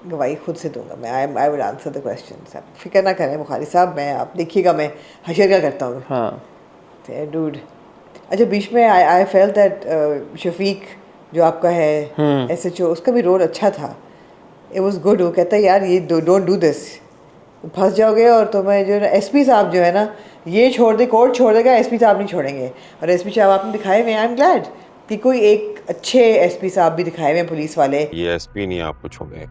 गवाही, खुद से दूंगा मैं, I would answer the questions. आप फिक्र ना करें बुखारी साहब, मैं आप देखिएगा मैं हशर क्या करता हूँ। हाँ डूड। अच्छा, बीच में आई फेल्ट दैट शफीक जो आपका है SHO, उसका भी रोल अच्छा था, इट वाज गुड। वो कहता है यार ये डोंट डू दिस, फंस जाओगे। और तो मैं जो SP साहब जो है ना, ये छोड़ दे, कोर्ट छोड़ देगा, SP साहब नहीं छोड़ेंगे। और SP साहब आपने दिखाए हुए, आई एम ग्लैड कि कोई एक अच्छे SP साहब भी दिखाए हुए हैं, पुलिस वाले। ये SP नहीं, आप पूछोगे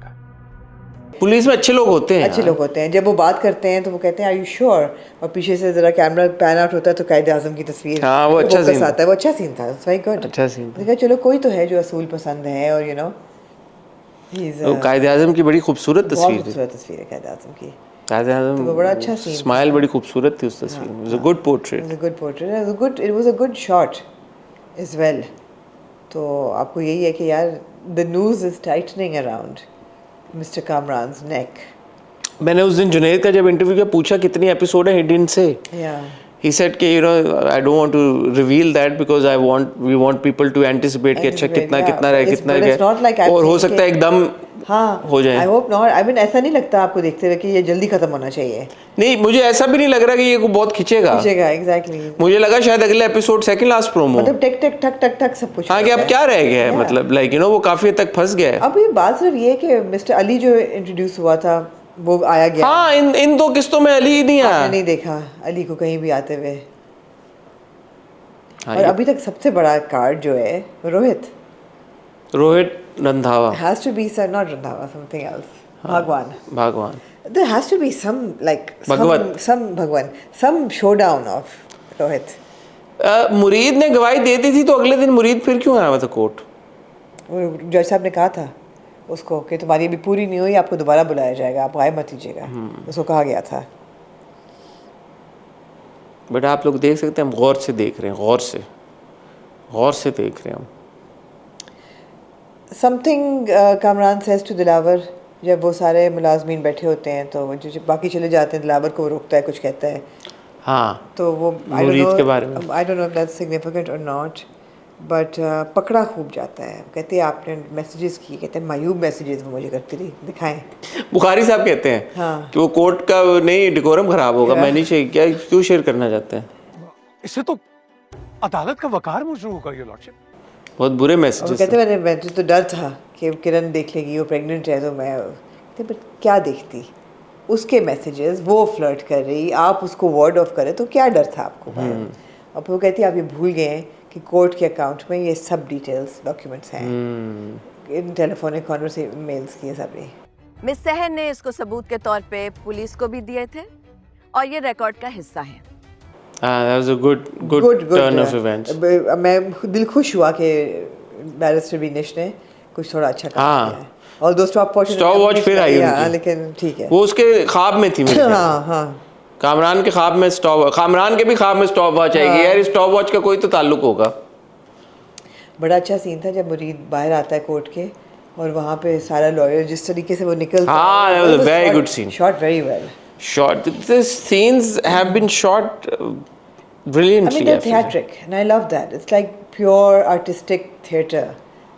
पुलिस में अच्छे लोग होते हैं अच्छे लोग होते हैं, जब वो बात करते हैं तो वो कहते हैं आर यू श्योर, और पीछे से जरा कैमरा पैन आउट होता है तो कायदे आजम की तस्वीर हाँ, वो अच्छा focus सीन आता है, वो अच्छा सीन था, इट्स वेरी गुड, अच्छा सीन था। देखा चलो कोई तो है जो असूल पसंद है, और यू नो वो कायदे आजम की बड़ी खूबसूरत बहुत तस्वीर थी। खूबसूरत तस्वीर है कायदे आजम की, कायदे आजम तो वो बड़ा अच्छा सीन स्माइल बड़ी खूबसूरत थी उस तस्वीर में। It was a good portrait. It was a good portrait, it was a good shot as well. तो आपको यही है कि यार the noose is tightening around Mr. Kamran's neck. मैंने उस दिन जुनैद का जब इंटरव्यू किया, पूछा कितनी एपिसोड है, he didn't say. Yeah. He said कि I don't want to reveal that because we want people to anticipate कि अच्छा कितना Yeah. कितना रहे, कितना But it's not like रहे, I'm और हो saying सकता है कि- एकदम हाँ, हो जाए। I hope not. I mean ऐसा नहीं लगता आपको देखते हुए कि ये जल्दी खत्म होना चाहिए। नहीं, मुझे ऐसा भी नहीं लग रहा कि ये बहुत खींचेगा। Exactly. मुझे लगा शायद अगले एपिसोड सेकंड लास्ट प्रोमो, मतलब टिक टिक टक टक टक सब कुछ। हाँ कि अब क्या रह गया है, Yeah. मतलब लाइक वो काफी हद तक फंस गया है। अब ये बात सिर्फ ये है कि मिस्टर अली जो इंट्रोड्यूस हुआ था वो आया गया। हाँ, इन दो किस्तों में अली ही नहीं आपने आया। नहीं देखा अली को कहीं भी आते हुए। हाँ, और अभी तक सबसे बड़ा कार्ड जो है Rohit Randhawa has to be not Randhawa, something else. भगवान There has to be some like Bhagavad. some showdown of Rohit. मुरीद ने गवाही दे दी थी, तो अगले दिन मुरीद फिर क्यों आया हुआ था कोर्ट? वो जज साहब ने कहा था उसको कि तुम्हारी अभी पूरी नहीं हुई, आपको दोबारा बुलाया जाएगा, आप गायब मत लीजिएगा, उसको कहा गया था। बट आप लोग देख सकते हैं, हम गौर से देख रहे हैं, गौर से देख रहे हैं हम। Something Kamran says to Dilawar, जब वो सारे मुलाजमीन बैठे होते हैं तो वो जो बाकी चले जाते हैं, दिलावर को वो रोकता है, कुछ कहता है, हाँ, तो वो मुरीद के बारे में I don't know if that's significant और नॉट, बट पकड़ा खूब जाता है। कहते हैं आपने मैसेजेस किए, कहते हैं मायूब मैसेजेस वो मुझे करती रही, दिखाएं। बुखारी साहब कहते हैं हाँ। कि वो कोर्ट का नहीं डिकोरम खराब होगा, Yeah. मैं नहीं चाहिए, क्या क्यों शेयर करना चाहते हैं? इससे तो अदालत का वकार मुजरूह होगा ये लॉर्डशिप। बहुत बुरे और वो मैसेजेस कहते हैं मैं तो डर था कि किरण देख लेगी, वो प्रेग्नेंट है, तो मैं कहते बट क्या देखती, उसके मैसेजेस वो फ्लर्ट कर रही, आप उसको वर्ड ऑफ करे, तो क्या डर था आपको? अब वो कहती है आप ये भूल गए हैं कि कोर्ट के अकाउंट में ये सब डिटेल्स डॉक्यूमेंट्स हैं, इन टेलीफोनिक कॉन्वर्सेशन मेल्स की, ये सब नहीं। मिस सहन ने इसको सबूत के तौर पे पुलिस को भी दिए थे और ये रिकॉर्ड का हिस्सा है। that was a good turn of events. मैं दिल खुश हुआ कि बैरिस्टर विनेश ने कुछ थोड़ा अच्छा काम हाँ। किया है। और दो स्टॉप वॉच फिर आई उनकी। लेकिन ठीक है, वो उसके ख्वाब में थी मेरे ख्याल। हाँ हाँ कामरान के ख्वाब में कामरान के भी ख्वाब में स्टॉप वॉच आएगी। यार, स्टॉप वॉच का कोई तो ताल्लुक होगा। बड़ा अच्छा सीन था जब मुरीद बाहर आता है कोर्ट के, और वहाँ पे सारा लॉयर जिस तरीके से वो निकलता हाँ, that was a very good scene. Shot very well. Shot. The scenes have been shot I brilliantly. mean, they're I feel. theatric, and I love that. It's like pure artistic theatre.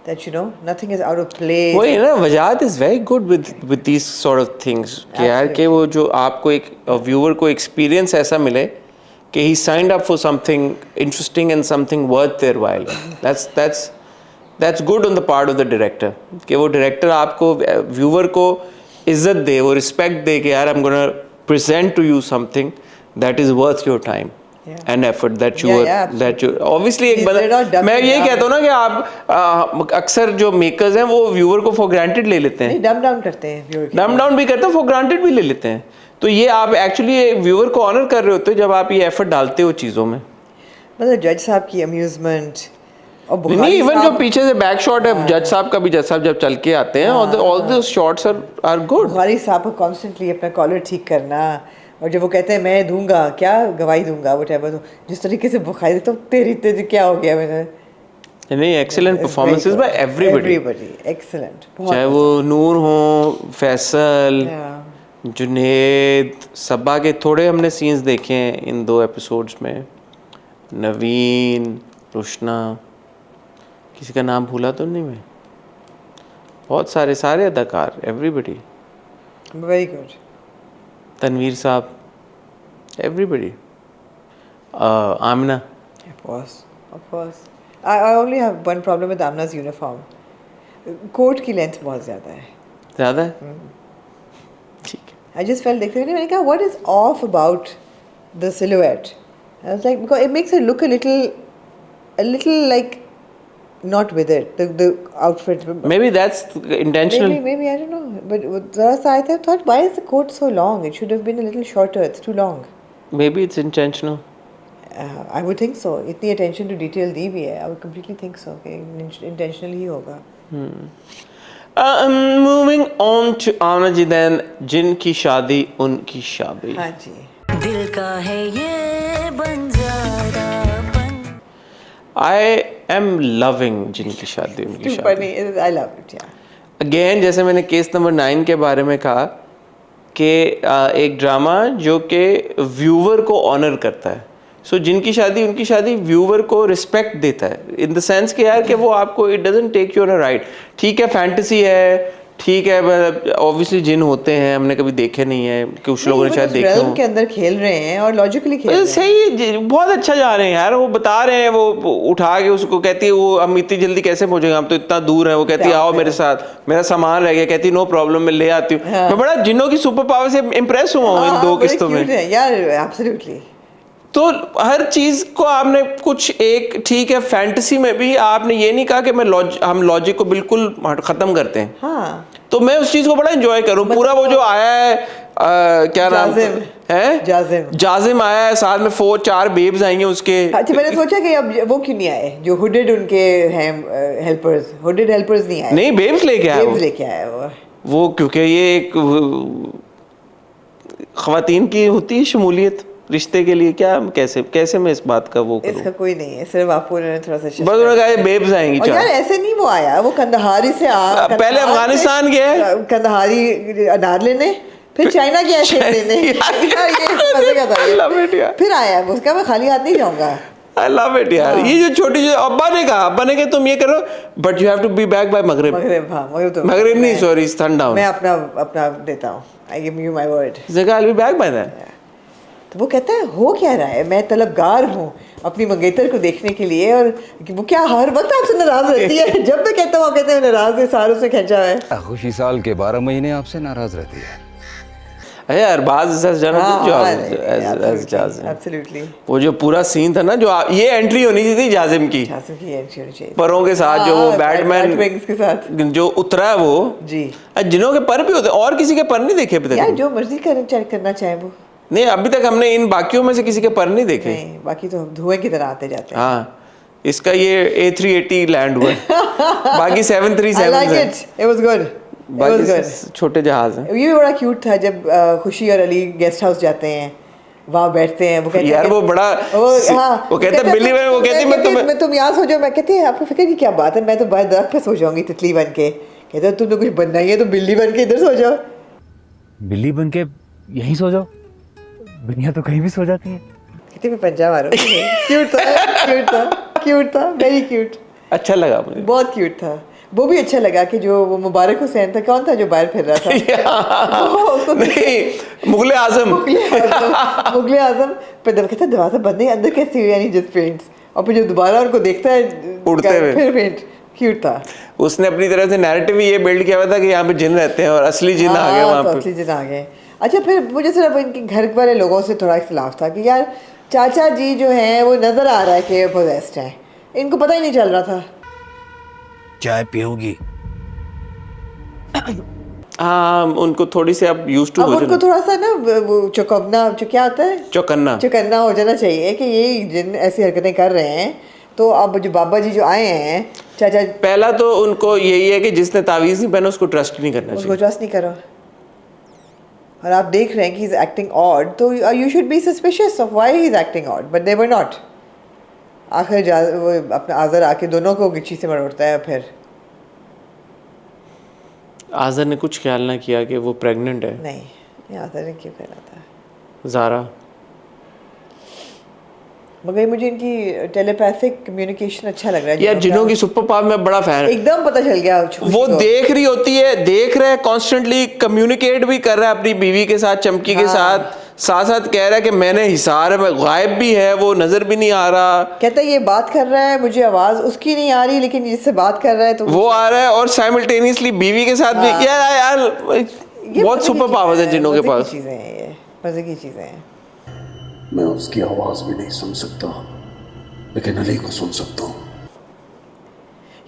That nothing is out of place. वही ना, वजाहत is very good with these sort of things कि यार कि वो जो आपको एक viewer को एक्सपीरियंस ऐसा मिले कि he signed up for something interesting and something worth their while. That's good on the part of the director कि वो director आपको व्यूअर को इज्जत दे, वो रिस्पेक्ट दे कि यार I'm gonna present to you something that is worth your time. And effort that you obviously एक बंदा, मैं यही कहता हूँ ना कि आप अक्सर जो मेकर्स हैं वो व्यूअर को फॉर ग्रांटेड ले लेते हैं, डम डाउन करते हैं, डम डाउन भी करते हैं, फॉर ग्रांटेड भी ले लेते हैं। तो ये आप एक्चुअली व्यूअर को ऑनर कर रहे होते हो जब आप ये एफर्ट डालते हो चीज़ों में। मतलब जज साहब की अम्यूजमेंट और नहीं, इवन जो पीछे से बैक शॉट है जज साहब का भी, जज साहब जब चल के आते हैं, all the shots are good. Bukhari साहब को कॉन्स्टेंटली अपना कॉलर ठीक करना, और जब वो कहते हैं मैं दूंगा, क्या गवाही दूंगा, वो टाइप जिस तरीके से बुखारी, तो तेरी क्या हो गया मैंने। नहीं, excellent performances by everybody, excellent, चाहे वो नूर हो, फैसल, जुनेद, सबा के थोड़े हमने सीन्स देखे हैं इन 2 एपिसोड्स में, नवीन, रुशना, किसी का नाम भूला तो नहीं मैं, बहुत सारे अदाकार, एवरीबॉडी, वेरी गुड, तनवीर साहब, everybody, Amina. Of course. I only have one problem with Amna's uniform. Coat की लेंथ बहुत ज़्यादा है। ज़्यादा है? ठीक है। I just felt देखते हुए मैंने कहा what is off about the silhouette? I was like because it makes her look a little like not with it. The outfit. Maybe that's intentional. Maybe I don't know. But जरा सा I thought, why is the coat so long? It should have been a little shorter. It's too long. Maybe it's intentional. I would think so. इतनी attention to detail दी भी है. I would completely think so. कि intentionally ही होगा. Moving on to Amna ji then, जिनकी शादी उनकी शादी. हाँ जी. दिल का है ये बंजारापन. I am loving जिनकी शादी उनकी Too शादी. funny. I love it. Yeah. Again, जैसे मैंने केस नंबर 9 के बारे में कहा कि एक ड्रामा जो कि व्यूवर को ऑनर करता है. सो जिनकी शादी उनकी शादी व्यूवर को रिस्पेक्ट देता है इन द सेंस कि यार कि वो आपको it doesn't take you on a ride. ठीक है, फैंटेसी है, ठीक है, ऑब्वियसली जिन होते हैं, हमने कभी देखे नहीं है, कुछ लोगों ने शायद देखे हो. के अंदर खेल रहे हैं और लॉजिकली खेल रहे हैं. सही, बहुत अच्छा जा रहे हैं यार. वो बता रहे हैं, वो उठा के उसको कहती है वो हम इतनी जल्दी कैसे पहुंचेंगे, हम तो इतना दूर हैं. वो कहती है आओ मेरे साथ, मेरा सामान रह गया. कहती नो प्रॉब्लम, मैं ले आती हूँ. मैं बड़ा जिन्नों की सुपर पावर से इम्प्रेस हुआ हूँ इन 2 किस्तों में यार. एब्सोल्युटली. तो हर चीज को आपने कुछ एक ठीक है, फैंटेसी में भी आपने ये नहीं कहा कि हम लॉजिक को बिल्कुल खत्म करते हैं. हाँ. तो मैं उस चीज को बड़ा एंजॉय करूँ. पूरा वो जो आया है क्या नाम है, जाजिम आया है, साथ में 4-4 बेब्स आएंगे उसके. अच्छा, मैंने सोचा कि अब वो क्यों नहीं आए जो हुडेड उनके हैं हेल्पर्स. हुडेड हेल्पर्स नहीं आए. नहीं, बेब्स लेके आया वो क्योंकि ये एक ख़वातीन की होती है शमूलियत रिश्ते के लिए. क्या कैसे मैं इस बात का वो करूं? इसका कोई नहीं है, सिर्फ आपको उन्होंने थोड़ा सा बस उन्होंने कहा बेब्स आएंगी. यार ऐसे नहीं वो आया, वो कंदहारी से पहले अफगानिस्तान गया है, कंदहारी अनार लेने, फिर चाइना गया शेप लेने. फिर आया उसका, मैं खाली हाथ नहीं जाऊंगा. I love it यार. ये जो छोटी अब्बा ने कहा तुम ये करो, but you have to be back by मगरिब. मगरिब नहीं, सॉरी, sundown. मैं अपना देता हूँ. I give you my word. I'll be back by then. तो वो कहता है हो क्या रहा है, मैं तलबगार हूँ अपनी मंगेतर को देखने के लिए. और वो क्या हर वक्त आपसे नाराज रहती है. जब मैं कहता हूँ कहते हैं नाराज है, सारों से खींचा है. खुशी साल के 12 महीने आपसे नाराज रहती है. यार बाज वो जो पूरा सीन था ना, जो ये एंट्री होनी चाहिए जाजिम की परों के साथ, जो वो बैटमैन के साथ जो उतरा है वो जी. जिनों के पर भी होते हैं, और किसी के पर नहीं देखे अभी तक. जो मर्जी करना चाहे वो. नहीं, अभी तक हमने इन बाकियों में से किसी के पर नहीं देखे. नहीं, बाकी तो धुएं की तरह आते जाते हैं. हाँ, इसका ये A380 लैंड हुआ बाकी 737 छोटे जहाज हैं. ये भी बड़ा क्यूट था जब खुशी और अली गेस्ट हाउस जाते हैं, वहाँ बैठते हैं. वो कहते यार वो बड़ा वो कहते हैं बिल्ली में, वो कहती मैं तुम यहाँ सो जाओ. मैं कहती है आपको फिक्र की क्या बात है, मैं तो बाहर दरख्त पे सो जाऊंगी तितली बन के. कहते तुम तो कुछ बनना ही है तो बिल्ली बन के इधर सो जाओ. बिल्ली बन के यहीं सो जाओ, दुनिया तो कहीं भी सो जाती है. कहती मैं पंजा मारूं. क्यूट था, वेरी क्यूट. अच्छा लगा मुझे, बहुत क्यूट था. वो भी अच्छा लगा कि जो वो मुबारक हुसैन था, कौन था जो बाहर फिर रहा था? नहीं, मुगले आजम पर जब कहता दरवाजा बंद है, अंदर कैसे हुई, यानी जस्ट पेंट्स. और फिर जब दोबारा उनको देखता है उड़ते हुए, फिर पेंट. क्यूट था. उसने अपनी तरह से नैरेटिव ये बिल्ड किया हुआ था कि यहाँ पे जिन रहते हैं और असली जिन आ गए वहाँ पे. असली जिन आ गए. अच्छा, फिर मुझे सिर्फ इनके घर वाले लोगों से थोड़ा इख्तिलाफ था कि यार चाचा जी जो हैं वो नजर आ रहा है कि पोजेस्ड हैं, इनको पता ही नहीं चल रहा था. चाय पियोगी? हाँ, उनको थोड़ी सी अब यूज्ड टू हो जाना. उनको थोड़ा सा ना वो चौकन्ना, जो क्या होता है, चौकन्ना हो जाना चाहिए कि ये जिन ऐसी हरकतें कर रहे हैं. तो अब जो बाबा जी जो आए हैं चाचा, पहला तो उनको यही है कि जिसने तावीज़ नहीं पहना उसको ट्रस्ट नहीं करना चाहिए. उसको ट्रस्ट नहीं करो. और आप देख रहे हैं कि ही इज एक्टिंग ऑड, तो you should be suspicious of why he is acting odd, but they were not. आखिर वो अपना आज़र आके दोनों को गिच्ची से मरोड़ता है. फिर आज़र ने कुछ ख्याल ना किया कि वो प्रेग्नेंट है. नहीं, आज़र ने क्यों कहना था. ज़ारा, मगर मुझे इनकी टेलीपैथिक कम्युनिकेशन अच्छा लग रहा है. यार जिनों की सुपर पावर में बड़ा फैन. एकदम पता चल गया. वो देख रही होती है, देख रहा है, कॉन्स्टेंटली कम्युनिकेट भी कर रहा है अपनी बीवी के साथ, चमकी के साथ साथ कह रहा है कि मैंने हिसार में, गायब भी है, वो नजर भी नहीं आ रहा. कहता है ये बात कर रहा है, मुझे आवाज उसकी नहीं आ रही, लेकिन जिससे बात कर रहा है तो वो आ रहा है. और साइमल्टेनियसली बीवी के साथ भी. यार बहुत सुपर पावर्स हैं जिनों के पास. मजे की चीजें हैं. मैं उसकी आवाज भी नहीं सुन सकता, लेकिन अली को सुन सकता हूँ.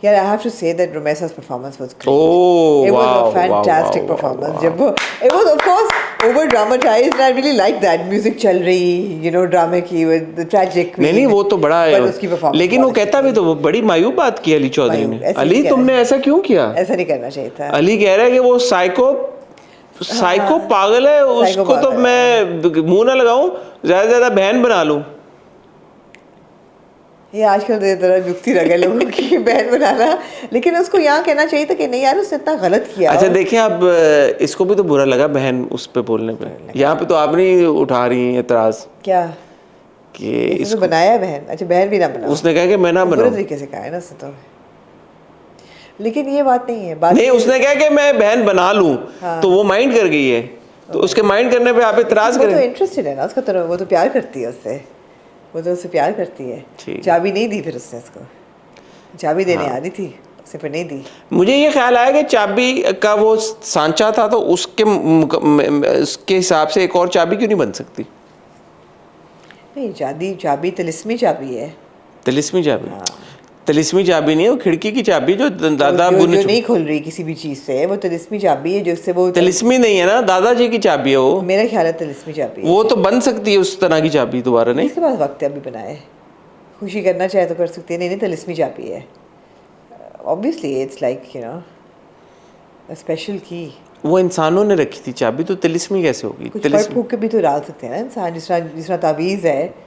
Yeah, I have to say that Romesa's performance was great. Oh, it was wow, a fantastic wow, performance. जब वो, it was of course over dramatized, and I really liked that. Music चल रही, you know, ड्रामे की with the tragic. नहीं वो तो बड़ा है, उसकी performance लेकिन वो कहता भी तो बड़ी मायूब बात की अली चौधरी ने। अली तुमने ऐसा क्यों किया? ऐसा नहीं करना चाहिए था। अली कह रहा है कि वो साइको पागल है, उसको तो मैं मुंह ना लगाऊं, ज्यादा से ज्यादा बहन बना लूं। ये आजकल तो तरह युक्ति रह गए लोगों की बहन बनाना, लेकिन उसको यहाँ कहना चाहिए था कि नहीं यार उसने इतना गलत किया। अच्छा देखिए, अब इसको भी तो बुरा लगा बहन उस पे बोलने पे, यहाँ पे तो आप नहीं उठा रही हैं एतराज क्या कि इसको बनाया है बहन? अच्छा बहन भी ना बनाओ, उसने कहा कि मैं ना बनाऊं, बुरे तरीके से कहा है ना उसने तो, लेकिन ये बात नहीं है। बात नहीं, उसने कहा कि मैं बहन बना लूं, तो वो माइंड कर गई है, तो उसके माइंड करने पे आप इतराज करें। वो तो इंटरेस्टेड है ना उसका, तो वो तो प्यार करती है उससे, वो तो उससे प्यार करती है। चाबी नहीं दी फिर उसने उसको, चाबी देने आ रही थी उसे, फिर नहीं दी। मुझे ये ख्याल आया कि चाबी का वो सांचा था, तो उसके हिसाब से एक और चाबी क्यों नहीं बन सकती? नहीं, चाबी तिलिस्मी चाबी है। तिलिस्मी चाबी? तिलिस्मी चाबी नहीं है, वो खिड़की की चाबी जो दादा जो नहीं खुल रही किसी भी चीज से, वो तिलिस्मी चाबी है, जिससे वो तिलिस्मी नहीं है ना, दादाजी की चाबी है वो। मेरा ख्याल है तिलिस्मी चाबी है। वो तो बन सकती है उस तरह की चाबी दोबारा, नहीं? इसके पास वक्त है अभी बनाए, खुशी करना चाहे तो कर सकती है। नहीं तिलिस्मी चाबी है, obviously it's like you know special की। वो इंसानों ने रखी थी चाबी, तो तिलिस्मी कैसे होगी? कुछ फूक के भी तो डाल सकते हैं ना इंसान, जिस तरह तावीज़ है।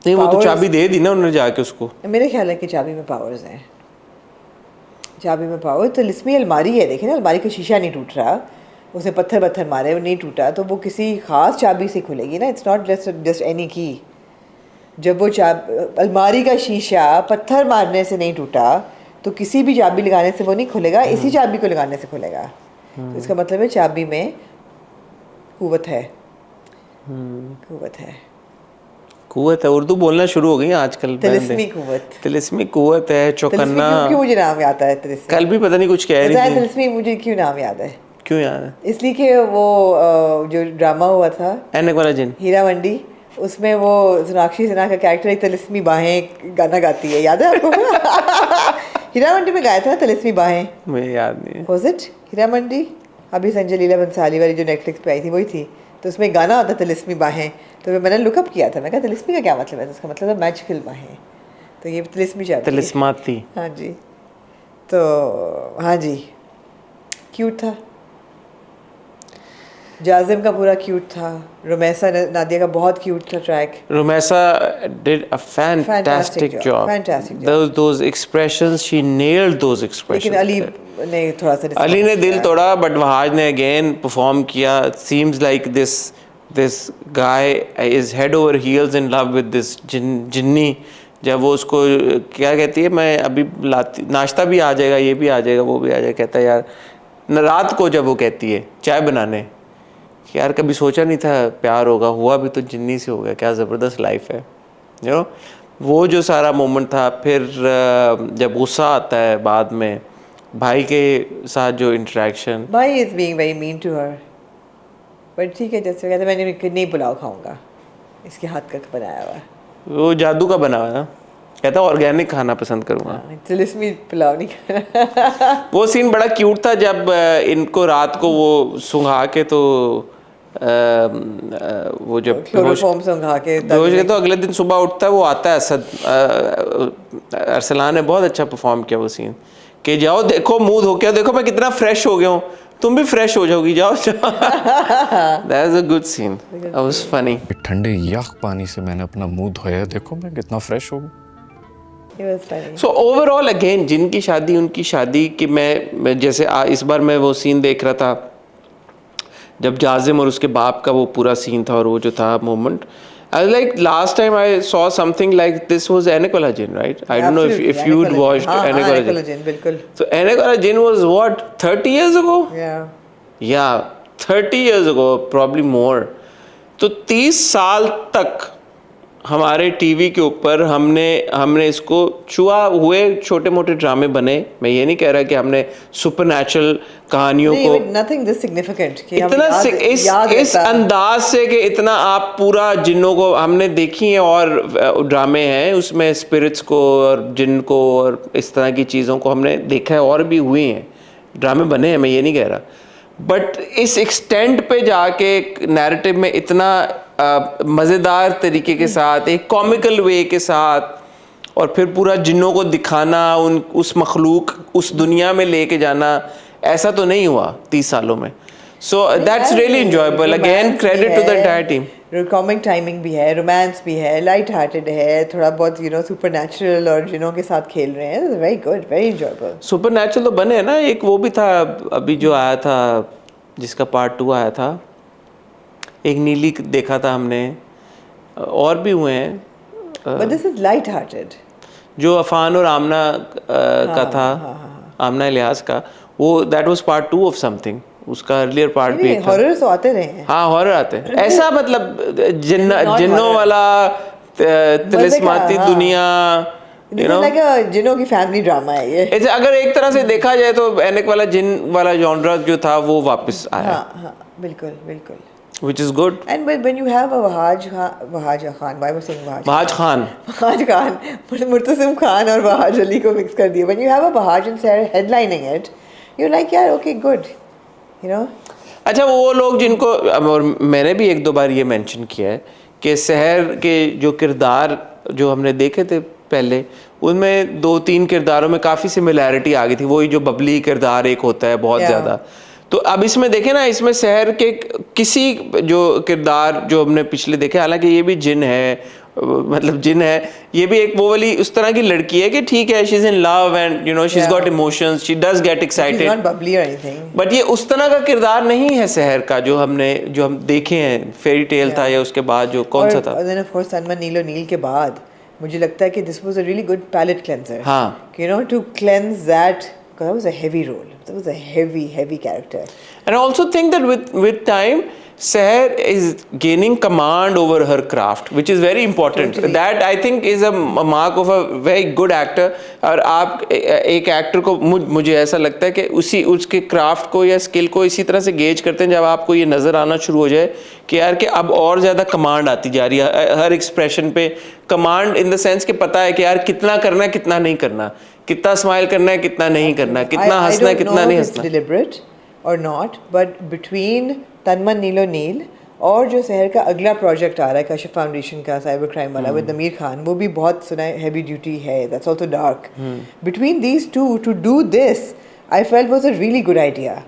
नहीं, वो तो चाबी दे दी ना उन्होंने जाके उसको। मेरे ख्याल है कि चाबी में पावर्स हैं, चाबी में पावर। तिलिस्मी अलमारी है, देखें ना, अलमारी का शीशा नहीं टूट रहा, उसने पत्थर मारे वो नहीं टूटा, तो वो किसी खास चाबी से खुलेगी ना, इट्स नॉट जस्ट एनी की। जब वो अलमारी का शीशा पत्थर मारने से नहीं टूटा, तो किसी भी चाबी लगाने से वो नहीं खुलेगा, इसी चाबी को लगाने से खुलेगा। तो इसका मतलब है चाबी में कुव्वत है, कुव्वत है। उर्दू बोलना शुरू हो गई आजकल। तिलिस्मी कुव्वत है, चौकन्ना। क्यों मुझे नाम याद है तिलिस्मी? कल भी पता नहीं कुछ कह रही थी। तिलिस्मी मुझे क्यों नाम याद है? क्यों याद है? इसलिए कि वो जो ड्रामा हुआ था ऐनक वाला जिन, हीरा मंडी, उसमें वो सोनाक्षी सिन्हा का कैरेक्टर तिलिस्मी बाहें गाना गाती है, याद है आपको? हीरा मंडी में गाया था ना तिलिस्मी बाहें, मुझे याद नहीं। Was it Heera Mandi? अभी संजय लीला बंसाली वाली जो नेटफ्लिक्स पे आई थी वही थी, तो उसमें गाना आता तिलिस्मी बाहें। तो मैंने लुकअप किया था, मैं कहा तिलिस्मी का क्या मतलब है? तो उसका मतलब है मैजिकल बाहें, तो ये तिलिस्मी चाबी, तिलिस्माती। हाँ जी, तो हाँ जी, क्यूट था। जाजिम का पूरा क्यूट था, रोमेसा नादिया का बहुत क्यूट था track. Romesa did a fantastic job. Those expressions, she nailed those expressions. लेकिन अली ने थोड़ा सा अली ने दिल तोड़ा, बट वहाज ने again perform किया. Seems like this guy is head over heels in love with this जिन्नी। जब वो उसको क्या कहती है, मैं अभी लाती, नाश्ता भी आ जाएगा, ये भी आ जाएगा, वो भी आ जाएगा, कहता है यार रात को जब वो कहती है चाय बनाने, यार कभी सोचा नहीं था प्यार होगा, हुआ भी तो जिन्नी से हो गया, क्या ज़बरदस्त लाइफ है, यू नो। वो जो सारा मोमेंट था, फिर जब गुस्सा आता है बाद में भाई के साथ जो इंटरेक्शन, भाई is being very mean to her, but ठीक है, जैसे कहते मैंने नहीं पुलाव खाऊंगा, इसके हाथ का बनाया हुआ, वो जादू का बना हुआ, कहता ऑर्गेनिक खाना पसंद करूँगा, तिलिस्मी पुलाव नहीं खाना। वो सीन बड़ा क्यूट था जब इनको रात को वो सुंघा के, तो वो जब क्लोरोफॉर्म सुंघा के तो अगले दिन सुबह उठता है, वो आता है असद, अरसलान ने बहुत अच्छा परफॉर्म किया वो सीन, कि जाओ देखो मुंह धो के देखो मैं कितना फ्रेश हो गया हूँ, तुम भी फ्रेश हो जाओगी, जाओ। That was a good scene. That was funny. ठंडे यख पानी से मैंने अपना मुंह धोया, देखो मैं कितना फ्रेश हो गया। So overall again, जिनकी शादी उनकी शादी कि मैं जैसे इस बार मैं वो सीन देख रहा था जब जाजिम और उसके बाप का वो पूरा सीन था, और वो जो था moment, I was like last time I saw something like this was Ainak Wala Jinn, right? I don't know if you'd watched Ainak Wala Jinn. बिल्कुल. So Ainak Wala Jinn was what, 30 years ago? Yeah, 30 years ago, probably more. तो 30 साल तक हमारे TV के ऊपर हमने इसको छुआ हुए छोटे मोटे ड्रामे बने। मैं ये नहीं कह रहा कि हमने सुपरनैचुरल कहानियों को nothing this significant कि इतना इस अंदाज से कि इतना आप पूरा जिन्नों को हमने देखी है और ड्रामे हैं उसमें स्पिरिट्स को और जिन्न को और इस तरह की चीज़ों को हमने देखा है और भी हुए हैं ड्रामे बने हैं, मैं ये नहीं कह रहा, बट इस एक्सटेंट पे जाके एक नैरेटिव में इतना मज़ेदार तरीके के साथ एक कॉमिकल वे के साथ और फिर पूरा जिन्नों को दिखाना उस मखलूक उस दुनिया में लेके जाना, ऐसा तो नहीं हुआ 30 सालों में। So that's really enjoyable, again credit to the entire team. Comic timing भी है, रोमांस भी है, लाइट हार्टेड है, थोड़ा बहुत सुपरनैचुरल और जिनों के साथ खेल रहे हैं, very good, very enjoyable. Supernatural तो बने हैं ना, एक वो भी था अभी जो आया था जिसका पार्ट 2 आया था, एक नीली देखा था हमने, और भी हुए हैं। But this is light hearted. जो अफान और आमना का था, आमना इलियास का, वो that was part 2 of something, उसका अर्लियर पार्ट भी था। हॉरर्स आते रहे हैं। हाँ हॉरर आते हैं, ऐसा मतलब जिन्नों वाला तिलिस्माती दुनिया, जिन्नों की फैमिली ड्रामा है ये। ऐसे अगर एक तरह से देखा जाए तो एनिक वाला जिन वाला जॉनरा जो था वो वापस आया। हाँ, बिल्कुल बिल्कुल। Which is good. And when you have a Wahaj Khan, why was I saying Wahaj Khan? Wahaj Khan, Murtasim Khan और Wahaj Ali को mix कर दिया। When you have a Wahaj and Seher headlining it, you're like यार okay good, you know. अच्छा वो लोग जिनको, और मैंने भी 1-2 बार ये मेंशन किया है कि सहर के जो किरदार जो हमने देखे थे पहले, उनमें 2-3 किरदारों में काफ़ी सिमिलैरिटी आ गई थी। वही जो बबली किरदार एक होता है बहुत ज़्यादा, तो अब इसमें देखें ना, इसमें शहर के किसी जो किरदार जो हमने पिछले देखे, हालांकि ये भी जिन है, मतलब जिन है, ये भी एक वो वाली उस तरह की लड़की है कि ठीक है she is in love and you know she is got emotions, she does get excited, but ये उस तरह का किरदार नहीं है शहर का जो हम देखे हैं। फेरी टेल था या उसके बाद जो कौन सा था, और देन ऑफ कोर्स तन्मन नीलो नील के बाद मुझे लगता है कि this was a really good palate cleanser. हाँ, you know, to cleanse that, because that was a heavy role. That was a heavy character. And I also think that with time, Seher is gaining command over her craft, which is very important. Totally. That I think is a mark of a very good actor. और आप एक actor को, मुझे ऐसा लगता है कि उसके क्राफ्ट को या स्किल को इसी तरह से गेज करते हैं जब आपको ये नज़र आना शुरू हो जाए कि यार कि अब और ज़्यादा कमांड आती जा रही है हर एक्सप्रेशन पे। कमांड इन द सेंस कि पता है कि यार कितना करना है कितना नहीं करना, कितना स्माइल करना है कितना नहीं करना, कितना हंसना है कितना नहीं हंसना। डिलिबरेट और नॉट, बट बिटवीन तन्मन नीलो नील और जो शहर का अगला प्रोजेक्ट आ रहा है कशिफ फाउंडेशन का साइबर क्राइम वाला विद नमीर खान, वो भी बहुत सुना है, हैवी ड्यूटी है, that's also dark. Between these two to do this I felt was a really good idea.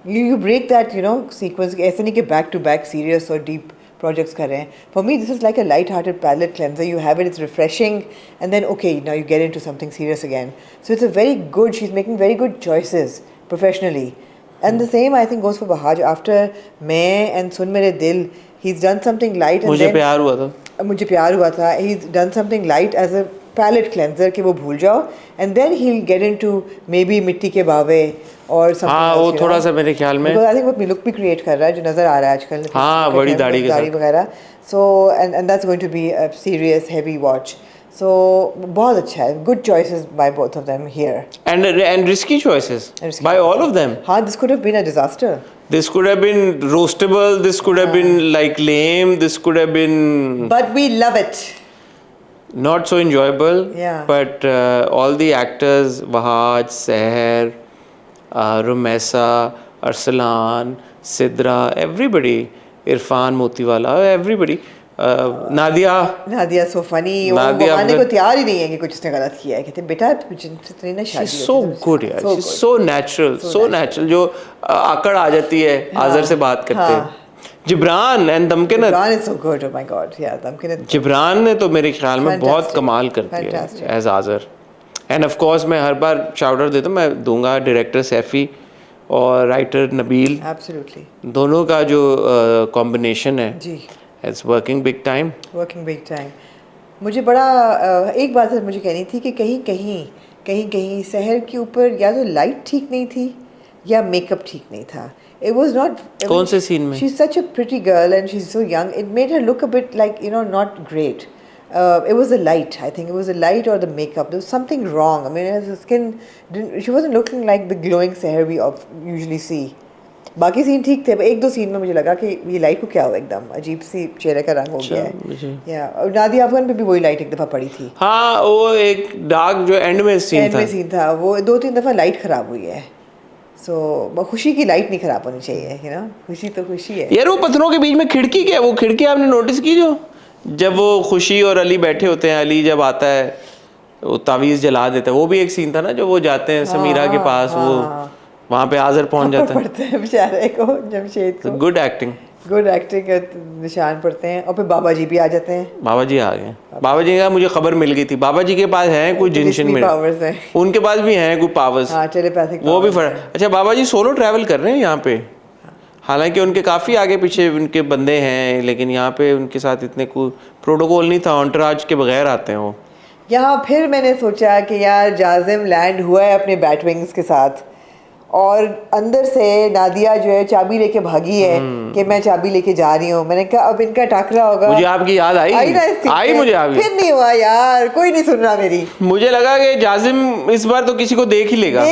You break that you know sequence, ऐसे नहीं कि बैक टू बैक सीरियस और डीप projects कर रहे हैं। For me this is like a light-hearted palate cleanser. You have it, it's refreshing, and then okay, now you get into something serious again. So it's a very good, she's making very good choices professionally. And the same I think goes for Wahaj. After Main and Sun Mere Dil, he's done something light, and मुझे प्यार हुआ था, मुझे प्यार हुआ था, he's done something light as a palate cleanser कि वो भूल जाओ, and then he'll get into maybe मिट्टी के बावे और हाँ वो थोड़ा सा मेरे ख्याल में आई थिंक वो लुक भी क्रिएट कर रहा है जो नजर आ रहा है आजकल। हाँ बड़ी दाढ़ी वगैरह। So and that's going to be a serious heavy watch. So बहुत अच्छा है, good choices by both of them here, and risky choices by all of them. हाँ, this could have been a disaster, this could have been roastable, this could have been like lame, this could have been, but we love it, not so enjoyable. Yeah, but all the actors, Wahaj, Seher, Rumesa, Arsalan, Sidra, everybody, Irfan Motiwala, everybody, Nadia so funny, वो मानने को तैयार ही नहीं है कि कुछ उसने गलत किया है। कहते बेटा तुझे ना शादी, she's so good यार, she's so natural, so natural, जो आकड़ आ जाती है आज़र से बात करते। जिब्रान एंड दमकिन, Jibran is so good, oh my god, या दमकिन, जिब्रान ने तो मेरे ख्याल में बहुत कमाल करती है as Azar. And of course मैं हर बार शाउट आउट देता हूँ, मैं दूंगा डायरेक्टर सैफी और राइटर नबील, एब्सोल्युटली, दोनों का जो कॉम्बिनेशन है जी, it's working big time, working big time. मुझे बड़ा एक बात मुझे कहनी थी कि कहीं कहीं शहर के ऊपर या तो लाइट ठीक नहीं थी या मेकअप ठीक नहीं था. It was not. कौन से scene में? She's such a pretty girl and she's so young. It made her look a bit like, you know, not great. It was the light. I think it was the light or the makeup. There was something wrong. I mean, her skin didn't. She wasn't looking like the glowing Seher we usually see. बाकी scene ठीक थे. एक दो scene में मुझे लगा कि ये लाइट को क्या हुआ, एकदम अजीब सी चेहरे का रंग हो गया है. या और नादिया अफगान पे भी वही लाइट एक दफ़ा पड़ी थी. हाँ, वो एक डार्क जो एंड में सीन था वो 2-3 दफ़ा लाइट ख़राब हुई है. So, खुशी की लाइट नहीं खराब होनी चाहिए, you know? खुशी तो खुशी है. यार वो पत्थरों के बीच में खिड़की क्या है? वो खिड़की आपने नोटिस की जो जब वो खुशी और अली बैठे होते हैं, अली जब आता है वो तावीज़ जला देता है, वो भी एक सीन था ना, जो वो जाते हैं समीरा के पास, वो वहाँ पे आज़र पहुँच जाता है. पढ़ते हैं बेचारे को, जमशेद को. गुड एक्टिंग का निशान पड़ते हैं. और फिर बाबा जी भी आ जाते हैं. बाबा जी आ गए. बाबा जी का मुझे खबर मिल गई थी. बाबा जी के पास हैं कुछ जिनशिन में पावर्स हैं. उनके पास भी हैं कुछ पावर्स. हाँ, टेलीपैथिक वो भी फर्क. अच्छा, बाबा जी सोलो ट्रैवल कर रहे हैं यहाँ पे. हालांकि उनके काफ़ी आगे पीछे उनके बंदे हैं, लेकिन यहाँ पे उनके साथ इतने कोई प्रोटोकॉल नहीं था. ऑन्टराज के बगैर आते हैं वो यहाँ. फिर मैंने सोचा कि यार जाजिम लैंड हुआ है अपने बैटविंग्स के साथ, और अंदर से नादिया जो है चाबी लेके भागी है कि मैं चाबी लेके जा रही हूँ. मैंने कहा अब इनका टाकरा होगा. मुझे आपकी याद आई मुझे आपकी. फिर नहीं हुआ यार, कोई नहीं सुन रहा मेरी. मुझे लगा कि जाजिम इस बार तो किसी को देख ही लेगा.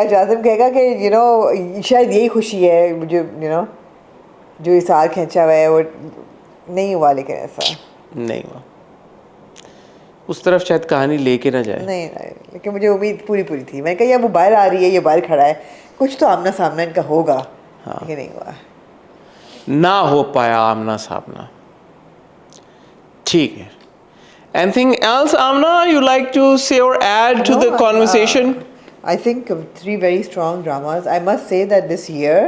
जाजिम कहेगा कि यू नो शायद यही खुशी है मुझे, यू नो जो इसार खींचा हुआ है वो नहीं हुआ. लेकिन ऐसा नहीं हुआ. उस तरफ शायद कहानी लेके ना जाए. नहीं, लेकिन मुझे उम्मीद पूरी थी. मैंने कहा यार वो बाहर आ रही है, ये बाहर खड़ा है, कुछ तो आमना सामना इनका होगा. हाँ. लेकिन नहीं हुआ. ना हो पाया आमना सामना. ठीक है. Anything else, Amna, you like to say or add to the conversation? I think 3 very strong dramas. I must say that this year,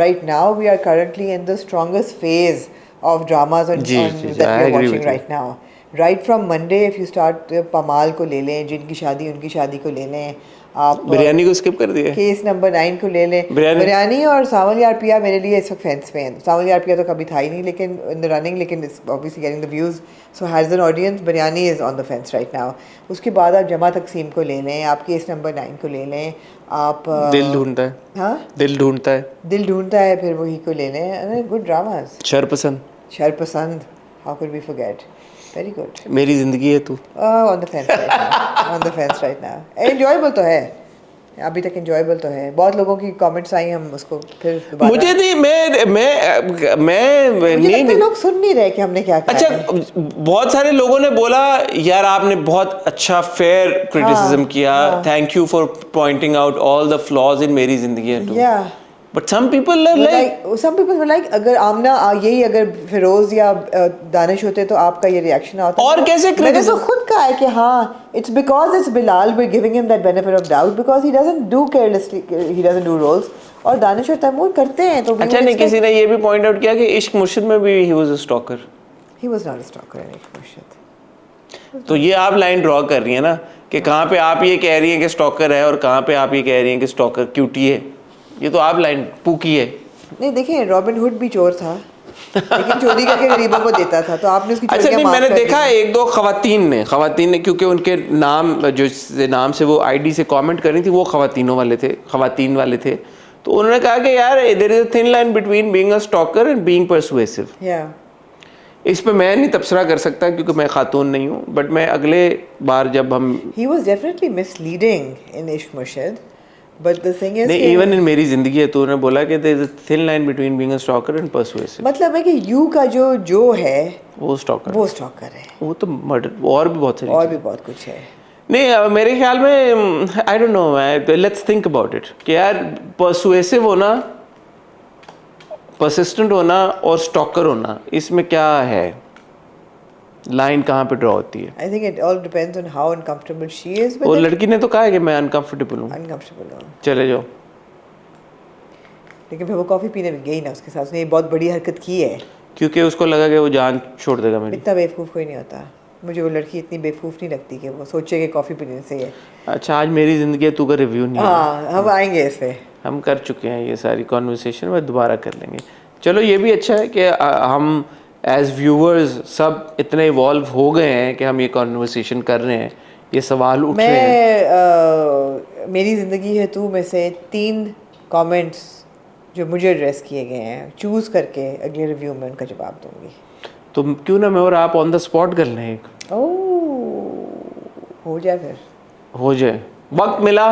right now, we are currently in the strongest phase of dramas that we are watching right now. Right from Monday, if you start पमाल को ले लें, जिनकी शादी उनकी शादी को ले लें, आप बिरयानी को स्किप कर दिए. केस नंबर 9 को ले लें. बिरयानी और सावल यार पिया मेरे लिए इस वक्त फेंस पे हैं. सावल यार पिया तो कभी था ही नहीं, लेकिन इन द रनिंग, लेकिन it's obviously getting the views, so has an audience. Biryani is on the fence right now. उसके बाद आप जमा तकसीम को ले लें, आप केस नंबर 9 को ले लें, आप दिल ढूंढता है. हाँ, दिल ढूंढता है फिर वही को ले लें. Good dramas. Sharpasand, how could we forget. Very good. मेरी जिंदगी है तू. On the fence right now. On the fence right now. Enjoyable तो है. अभी तक enjoyable तो है. बहुत लोगों की comments आई, हम उसको फिर दोबारा. मुझे नहीं, मैं नहीं, लोग सुन नहीं रहे कि हमने क्या कहा. अच्छा, बहुत सारे लोगों ने बोला यार आपने बहुत अच्छा फेयर क्रिटिसिज्म किया. Thank you for pointing out all the flaws in मेरी जिंदगी है तू. Yeah. But some people were like अगर आमना यही अगर फिरोज या दानिश होते तो आपका ये रिएक्शन आता. और कैसे मैंने तो खुद कहा है कि हाँ, it's because it's Bilal, we're giving him that benefit of doubt because he doesn't do carelessly, he doesn't do roles. और दानिश और तैमूर करते हैं तो. अच्छा, नहीं, किसी ने ये भी पॉइंट आउट किया कि इश्क मुर्शिद में भी he was a stalker. He was not a stalker in इश्क मुर्शिद. तो ये आप लाइन ड्रॉ कर रही है ना कि कहाँ पे आप ये कह रही हैं कि स्टॉकर है और कहाँ पे आप ये कह रही हैं कि स्टॉकर क्यूटी है. ये तो आप लाइन पूकी है. नहीं, देखिए रॉबिन हुड भी चोर था, लेकिन चोरी करके गरीबों को देता था, तो आपने उसकी अच्छा नहीं, मैंने देखा एक दो खवातीन ने क्योंकि उनके नाम जो नाम से वो आईडी से कमेंट कर रही थी वो खवातीन वाले थे, तो उन्होंने कहा कि यार there is a thin line between being a stalker and being persuasive. इस पे मैं नहीं तबसरा कर सकता क्योंकि मैं खातून नहीं हूँ, बट मैं अगले बार जब हम ही वाज डेफिनेटली मिसलीडिंग इन इश्क मुर्शिद. But the thing is, नहीं, even in मेरी जिंदगी है तो उन्होंने बोला कि there is a thin line between being a stalker and persuasive. मतलब है कि यू का जो है वो स्टॉकर है. वो तो मर्डर और भी बहुत कुछ है. नहीं, मेरे ख्याल में I don't know, let's think about it कि यार persuasive होना, persistent होना और स्टॉकर होना, इसमें क्या है, लाइन कहाँ पे ड्रॉ होती है? I think it all depends on how uncomfortable she is. वो लड़की ने तो कहा है कि मैं अनकंफर्टेबल हूँ. चले जाओ. लेकिन फिर वो कॉफी पीने में गई ना उसके साथ, उसने ये बहुत बड़ी हरकत की है. क्योंकि उसको लगा कि वो जान छोड़ देगा मेरी. इतना बेवकूफ़ कोई नहीं होता. मुझे वो लड़की इतनी बेवकूफ़ नहीं लगती कि वो सोचे कि कॉफ़ी पीने से है. अच्छा, आज मेरी ज़िंदगी है तू का रिव्यू नहीं है. हाँ, हम आएंगे इसे. हम कर चुके हैं ये सारी कॉन्वर्सेशन, में दोबारा कर लेंगे. चलो, ये भी अच्छा है कि हम एज व्यूअर्स सब इतने इवॉल्व हो गए हैं कि हम ये कॉन्वर्सेशन कर रहे हैं, ये सवाल उठ रहे हैं. मेरी ज़िंदगी है तू में से 3 कमेंट्स जो मुझे एड्रेस किए गए हैं चूज़ करके अगले रिव्यू में उनका जवाब दूंगी। तो क्यों ना मैं और आप ऑन द स्पॉट कर लें एक। हो जाए फिर। हो जाए, वक्त मिला।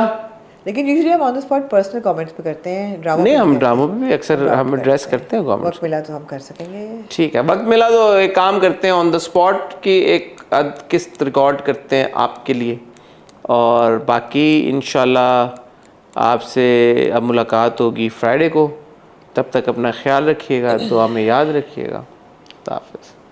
लेकिन यूजुअली हम on the spot personal comments पे करते हैं, ड्रामा नहीं हम ड्रामों पे भी अक्सर हम एड्रेस करते हैं कमेंट्स। वक्त मिला तो हम कर सकेंगे। ठीक है, वक्त मिला तो एक काम करते हैं, ऑन द स्पॉट की एक किस्त रिकॉर्ड करते हैं आपके लिए, और बाकी इंशाल्लाह आपसे अब मुलाकात होगी फ्राइडे को। तब तक अपना ख्याल रखिएगा, दुआ में याद रखिएगा। खुदा हाफिज़।